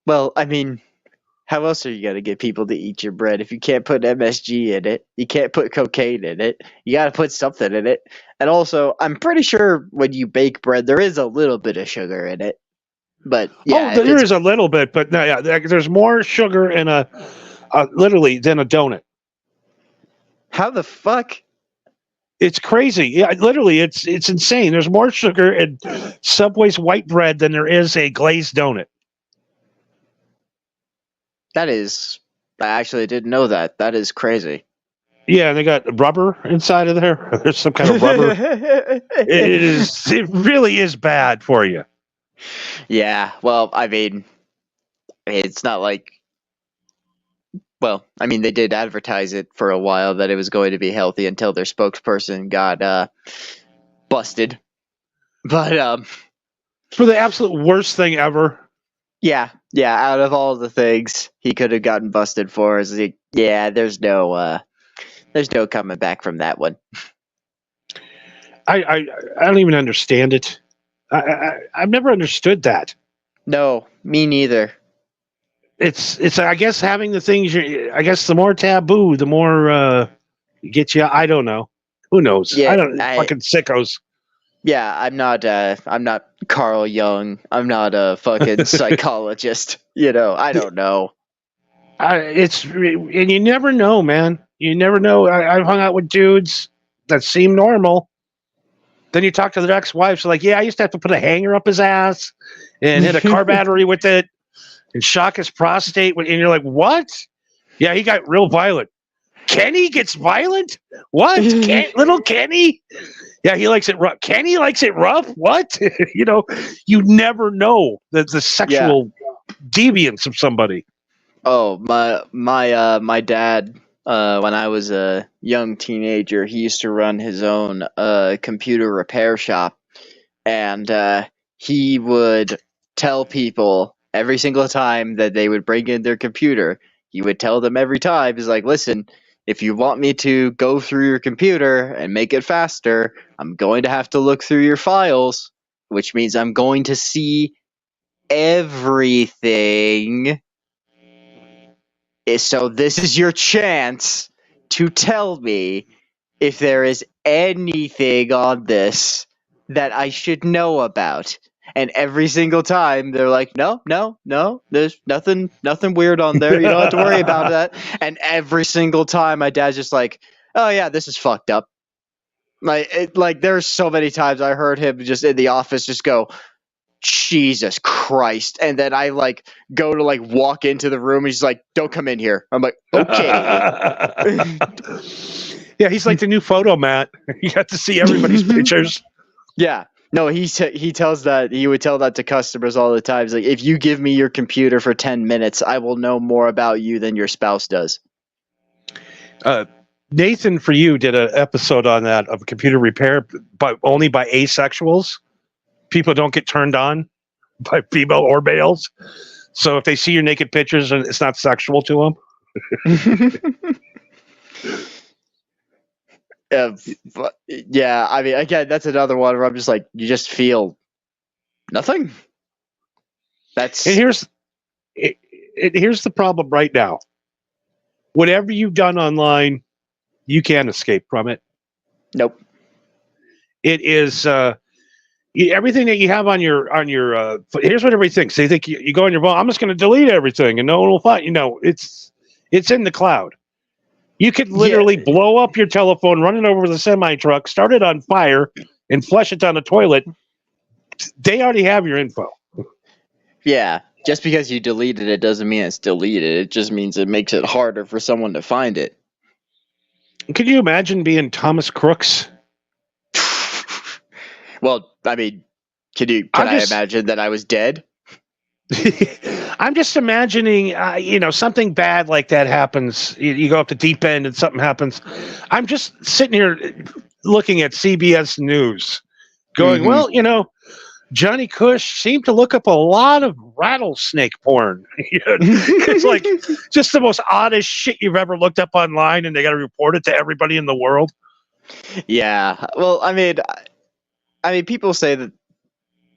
Speaker 1: Well, I mean, how else are you gonna get people to eat your bread if you can't put MSG in it? You can't put cocaine in it. You gotta put something in it. And also, I'm pretty sure when you bake bread, there is a little bit of sugar in it. But yeah,
Speaker 2: there is a little bit, but no, yeah, there's more sugar in literally than a donut.
Speaker 1: How the fuck?
Speaker 2: It's crazy. Yeah, literally, it's insane. There's more sugar in Subway's white bread than there is a glazed donut.
Speaker 1: That is. I actually didn't know that. That is crazy.
Speaker 2: Yeah, they got rubber inside of there. There's some kind of rubber. It really is bad for you.
Speaker 1: Yeah. Well, I mean, it's not like. Well, I mean, they did advertise it for a while that it was going to be healthy until their spokesperson got busted. But
Speaker 2: for the absolute worst thing ever.
Speaker 1: Yeah. Out of all the things he could have gotten busted for, is like, yeah, there's no coming back from that one.
Speaker 2: I don't even understand it. I've never understood that.
Speaker 1: No, me neither.
Speaker 2: It's I guess having the things I guess the more taboo, the more get you. I don't know. Who knows?
Speaker 1: Yeah,
Speaker 2: fucking sickos.
Speaker 1: Yeah, I'm not Carl Jung. I'm not a fucking psychologist. I don't know.
Speaker 2: And you never know, man. You never know. I've hung out with dudes that seem normal. Then you talk to their ex-wives, like, yeah, I used to have to put a hanger up his ass and hit a car battery with it and shock his prostate. And you're like, what? Yeah, he got real violent. Kenny gets violent? What? Little Kenny? Yeah, he likes it rough. Kenny likes it rough? What? You never know the sexual deviance of somebody.
Speaker 1: Oh, my dad, when I was a young teenager, he used to run his own computer repair shop, and he would tell people every single time that they would bring in their computer, he would tell them every time, he's like, listen, if you want me to go through your computer and make it faster, I'm going to have to look through your files, which means I'm going to see everything. So this is your chance to tell me if there is anything on this that I should know about. And every single time they're like, no, there's nothing weird on there. You don't have to worry about that. And every single time my dad's just like, oh yeah, this is fucked up. Like there's so many times I heard him just in the office just go, Jesus Christ. And then I go to walk into the room and he's like, don't come in here. I'm like, okay.
Speaker 2: Yeah, he's like the new photo mat. You got to see everybody's pictures.
Speaker 1: Yeah. No, he would tell that to customers all the time. He's like, if you give me your computer for 10 minutes, I will know more about you than your spouse does.
Speaker 2: Nathan For You did an episode on that of computer repair, but only by asexuals. People don't get turned on by female or males. So if they see your naked pictures, it's not sexual to them.
Speaker 1: Yeah, I mean, again, that's another one where I'm just like, you just feel nothing.
Speaker 2: And here's the problem right now. whatever you've done online, you can't escape from it.
Speaker 1: Nope.
Speaker 2: It is everything that you have on your here's what everybody thinks. They think you go on your phone, I'm just going to delete everything and no one will find. It's in the cloud. You could literally blow up your telephone, run it over with a semi truck, start it on fire, and flush it down the toilet. They already have your info.
Speaker 1: Yeah, just because you deleted it doesn't mean it's deleted. It just means it makes it harder for someone to find it.
Speaker 2: Could you imagine being Thomas Crooks?
Speaker 1: Well, I mean, can I imagine that I was dead?
Speaker 2: I'm just imagining, something bad like that happens. You go up the deep end and something happens. I'm just sitting here looking at CBS News going, well, Johnny Cush seemed to look up a lot of rattlesnake porn. It's like just the most oddest shit you've ever looked up online, and they got to report it to everybody in the world.
Speaker 1: Yeah. Well, I mean, people say that,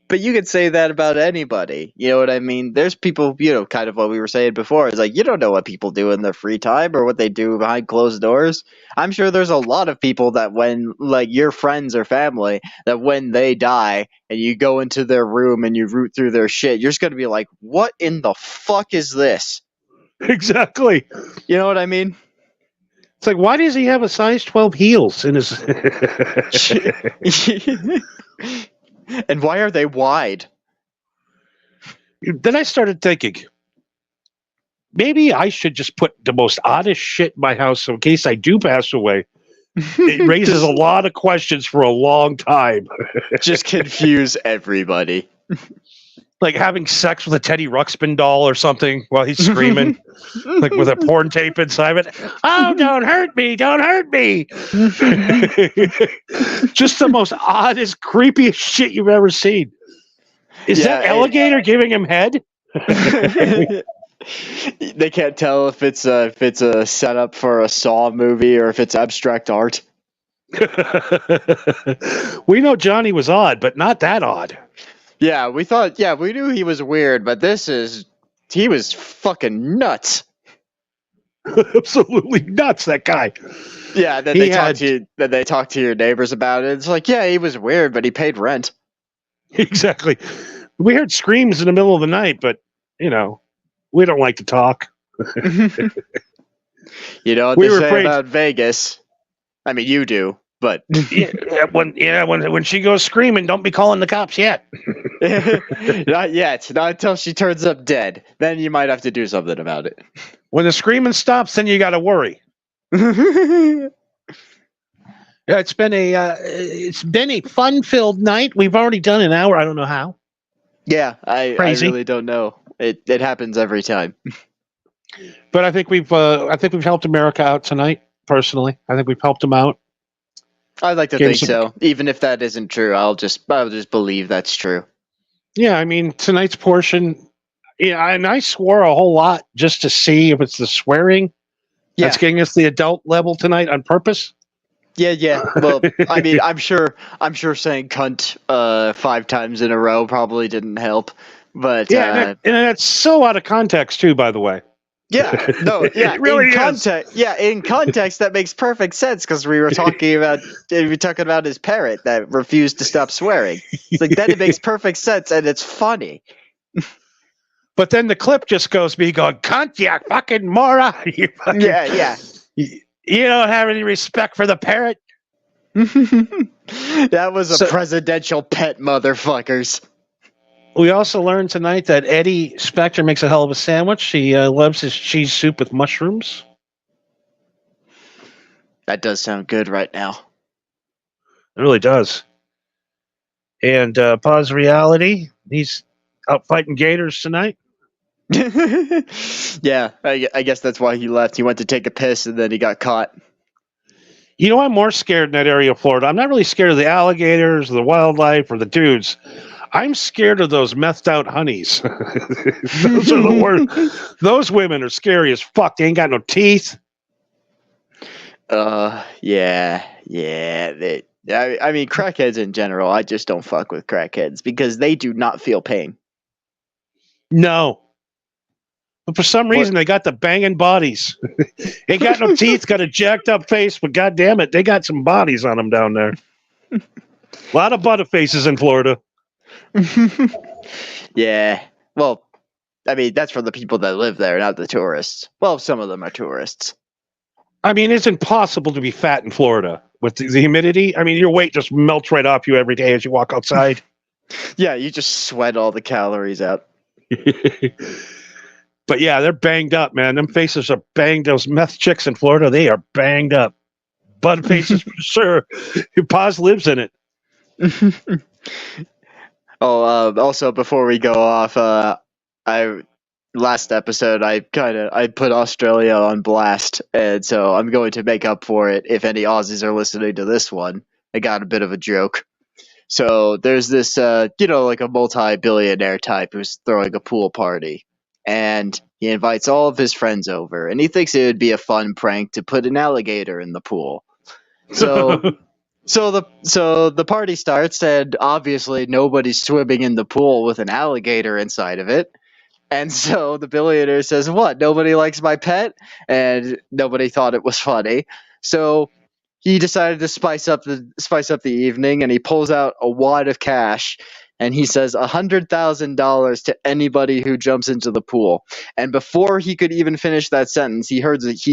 Speaker 1: but you could say that about anybody. You know what I mean? There's people, kind of what we were saying before. It's like, you don't know what people do in their free time or what they do behind closed doors. I'm sure there's a lot of people that when, like, your friends or family, that when they die and you go into their room and you root through their shit, you're just going to be like, what in the fuck is this?
Speaker 2: Exactly.
Speaker 1: You know what I mean?
Speaker 2: It's like, why does he have a size 12 heels in his...
Speaker 1: And why are they wide?
Speaker 2: Then I started thinking, maybe I should just put the most oddest shit in my house so in case I do pass away. It raises a lot of questions for a long time.
Speaker 1: Just confuse everybody.
Speaker 2: Like having sex with a Teddy Ruxpin doll or something while he's screaming, like with a porn tape inside of it. Oh, don't hurt me! Don't hurt me! Just the most oddest, creepiest shit you've ever seen. Is that alligator giving him head?
Speaker 1: They can't tell if it's a setup for a Saw movie or if it's abstract art.
Speaker 2: We know Johnny was odd, but not that odd.
Speaker 1: Yeah, we knew he was weird, but he was fucking nuts.
Speaker 2: Absolutely nuts, that guy.
Speaker 1: Yeah, then they talk to your neighbors about it. It's like, yeah, he was weird, but he paid rent.
Speaker 2: Exactly. We heard screams in the middle of the night, but we don't like to talk.
Speaker 1: You know what they say about Vegas? I mean, you do. But
Speaker 2: when she goes screaming, don't be calling the cops yet.
Speaker 1: Not yet. Not until she turns up dead. Then you might have to do something about it.
Speaker 2: When the screaming stops, then you got to worry. Yeah, it's been a fun-filled night. We've already done an hour. I don't know how.
Speaker 1: Yeah, I really don't know. It happens every time.
Speaker 2: But I think we've helped America out tonight. Personally, I think we've helped them out.
Speaker 1: I'd like to think so. Even if that isn't true, I'll just believe that's true.
Speaker 2: Yeah, I mean, tonight's portion, and I swore a whole lot just to see if it's the swearing that's getting us the adult level tonight on purpose.
Speaker 1: Yeah. Well, I mean, I'm sure saying cunt 5 times in a row probably didn't help. But
Speaker 2: and that's so out of context too, by the way.
Speaker 1: Yeah, no, yeah,
Speaker 2: it really
Speaker 1: in context, that makes perfect sense because we were talking about his parrot that refused to stop swearing. It's like then it makes perfect sense and it's funny.
Speaker 2: But then the clip just goes me going, "Cunt, you fucking moron!"
Speaker 1: Yeah.
Speaker 2: You don't have any respect for the parrot.
Speaker 1: That was a presidential pet, motherfuckers.
Speaker 2: We also learned tonight that Eddie Spector makes a hell of a sandwich. He loves his cheese soup with mushrooms.
Speaker 1: That does sound good right now.
Speaker 2: It really does. And Pause Reality, he's out fighting gators tonight.
Speaker 1: Yeah, I guess that's why he left. He went to take a piss and then he got caught.
Speaker 2: I'm more scared in that area of Florida. I'm not really scared of the alligators, or the wildlife, or the dudes. I'm scared of those methed out honeys. Those are the worst. Those women are scary as fuck. They ain't got no teeth.
Speaker 1: Yeah. I mean, crackheads in general, I just don't fuck with crackheads because they do not feel pain.
Speaker 2: No. But for some reason, they got the banging bodies. Ain't got no teeth, got a jacked up face, but God damn it, they got some bodies on them down there. A lot of butter faces in Florida.
Speaker 1: Yeah. Well, I mean, that's for the people that live there, not the tourists. Well, some of them are tourists.
Speaker 2: I mean, it's impossible to be fat in Florida with the humidity. I mean, your weight just melts right off you every day as you walk outside.
Speaker 1: Yeah, you just sweat all the calories out.
Speaker 2: But yeah, they're banged up, man. Them faces are banged. Those meth chicks in Florida, they are banged up. Butt faces for sure. Your Paz lives in it.
Speaker 1: Also, before we go off, last episode I put Australia on blast, and so I'm going to make up for it. If any Aussies are listening to this one, I got a bit of a joke. So there's this, like a multi-billionaire type who's throwing a pool party, and he invites all of his friends over, and he thinks it would be a fun prank to put an alligator in the pool. So the party starts, and obviously nobody's swimming in the pool with an alligator inside of it. And so the billionaire says, "What? Nobody likes my pet?" And nobody thought it was funny. So he decided to spice up the evening, and he pulls out a wad of cash, and he says $100,000 to anybody who jumps into the pool. And before he could even finish that sentence, he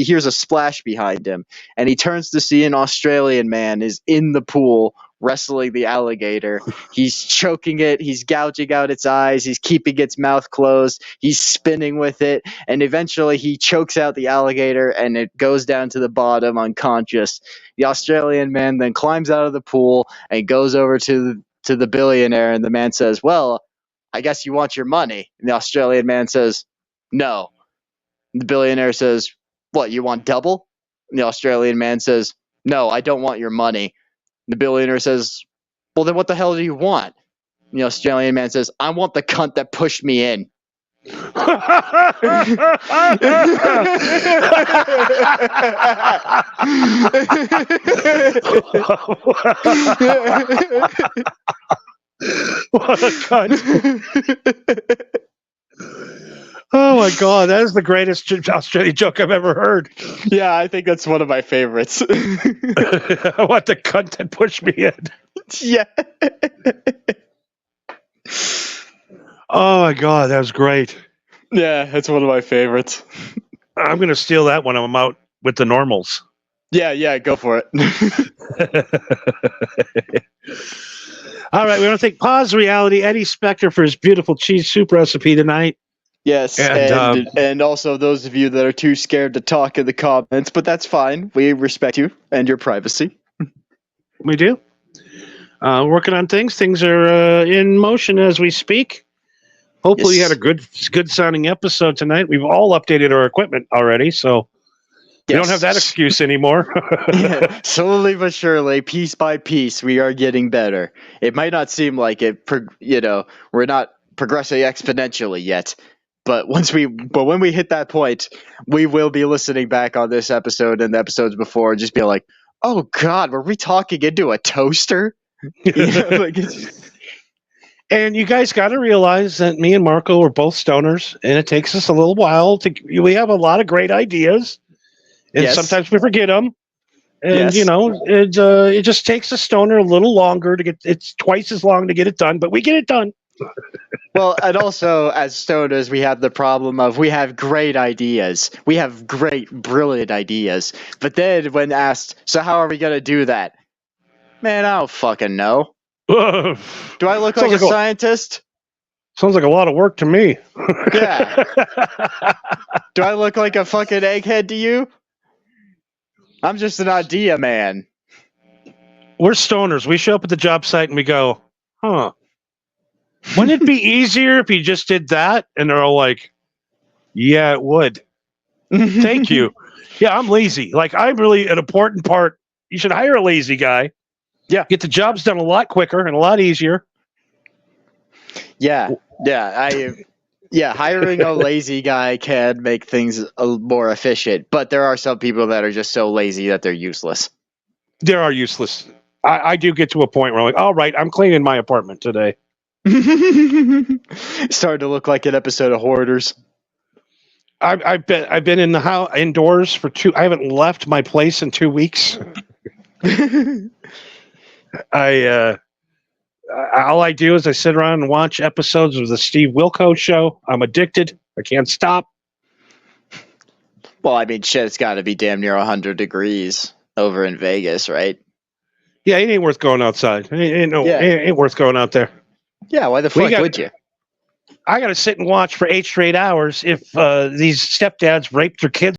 Speaker 1: hears a splash behind him, and he turns to see an Australian man is in the pool wrestling the alligator. He's choking it, he's gouging out its eyes, he's keeping its mouth closed, he's spinning with it, and eventually he chokes out the alligator and it goes down to the bottom unconscious. The Australian man then climbs out of the pool and goes over to the billionaire, and the man says, "Well, I guess you want your money." And the Australian man says, "No." And the billionaire says, "What, you want double?" And the Australian man says, "No, I don't want your money." And the billionaire says, "Well, then what the hell do you want?" And the Australian man says, "I want the cunt that pushed me in."
Speaker 2: What a cunt. Oh my God, that is the greatest Australian joke I've ever heard.
Speaker 1: Yeah, I think that's one of my favorites.
Speaker 2: I want the cunt that pushed me in.
Speaker 1: Yeah.
Speaker 2: Oh my God, that was great.
Speaker 1: Yeah, that's one of my favorites.
Speaker 2: I'm going to steal that when I'm out with the normals.
Speaker 1: Yeah, go for it.
Speaker 2: All right, we want to thank Pause Reality, Eddie Spector, for his beautiful cheese soup recipe tonight.
Speaker 1: Yes, and also those of you that are too scared to talk in the comments, but that's fine. We respect you and your privacy.
Speaker 2: We do. Working on things. Things are in motion as we speak. Hopefully,
Speaker 1: Yes.
Speaker 2: You had a good sounding episode tonight. We've all updated our equipment already, so we don't have that excuse anymore.
Speaker 1: Yeah, slowly but surely, piece by piece, we are getting better. It might not seem like it, we're not progressing exponentially yet. But when we hit that point, we will be listening back on this episode and the episodes before, and just be like, "Oh God, were we talking into a toaster?"
Speaker 2: And you guys got to realize that me and Marco are both stoners, and it takes us a little while we have a lot of great ideas, and
Speaker 1: Yes.
Speaker 2: sometimes we forget them. And
Speaker 1: Yes.
Speaker 2: it just takes a stoner a little longer it's twice as long to get it done, but we get it done.
Speaker 1: Well, and also as stoners, we have the problem of we have great ideas. We have great, brilliant ideas. But then when asked, "So how are we going to do that?" Man, I don't fucking know. Do I look like a scientist?
Speaker 2: Sounds like a lot of work to me.
Speaker 1: Yeah. Do I look like a fucking egghead to you? I'm just an idea man.
Speaker 2: We're stoners. We show up at the job site and we go, "Huh. Wouldn't it be easier if you just did that?" And they're all like, "Yeah, it would. Thank you. Yeah, I'm lazy. Like, I'm really an important part. You should hire a lazy guy.
Speaker 1: Yeah.
Speaker 2: Get the jobs done a lot quicker and a lot easier."
Speaker 1: Yeah. Hiring a lazy guy can make things more efficient, but there are some people that are just so lazy that they're useless.
Speaker 2: They are useless. I do get to a point where I'm like, all right, I'm cleaning my apartment today.
Speaker 1: Starting to look like an episode of Hoarders.
Speaker 2: I've been in the house indoors for I haven't left my place in 2 weeks. All I do is I sit around and watch episodes of the Steve Wilkos show. I'm addicted. I can't stop.
Speaker 1: Well, I mean, shit, it's got to be damn near 100 degrees over in Vegas, right?
Speaker 2: Yeah, it ain't worth going outside. It ain't worth going out there.
Speaker 1: Yeah, why the fuck would you?
Speaker 2: I got to sit and watch for 8 straight hours if these stepdads rape their kids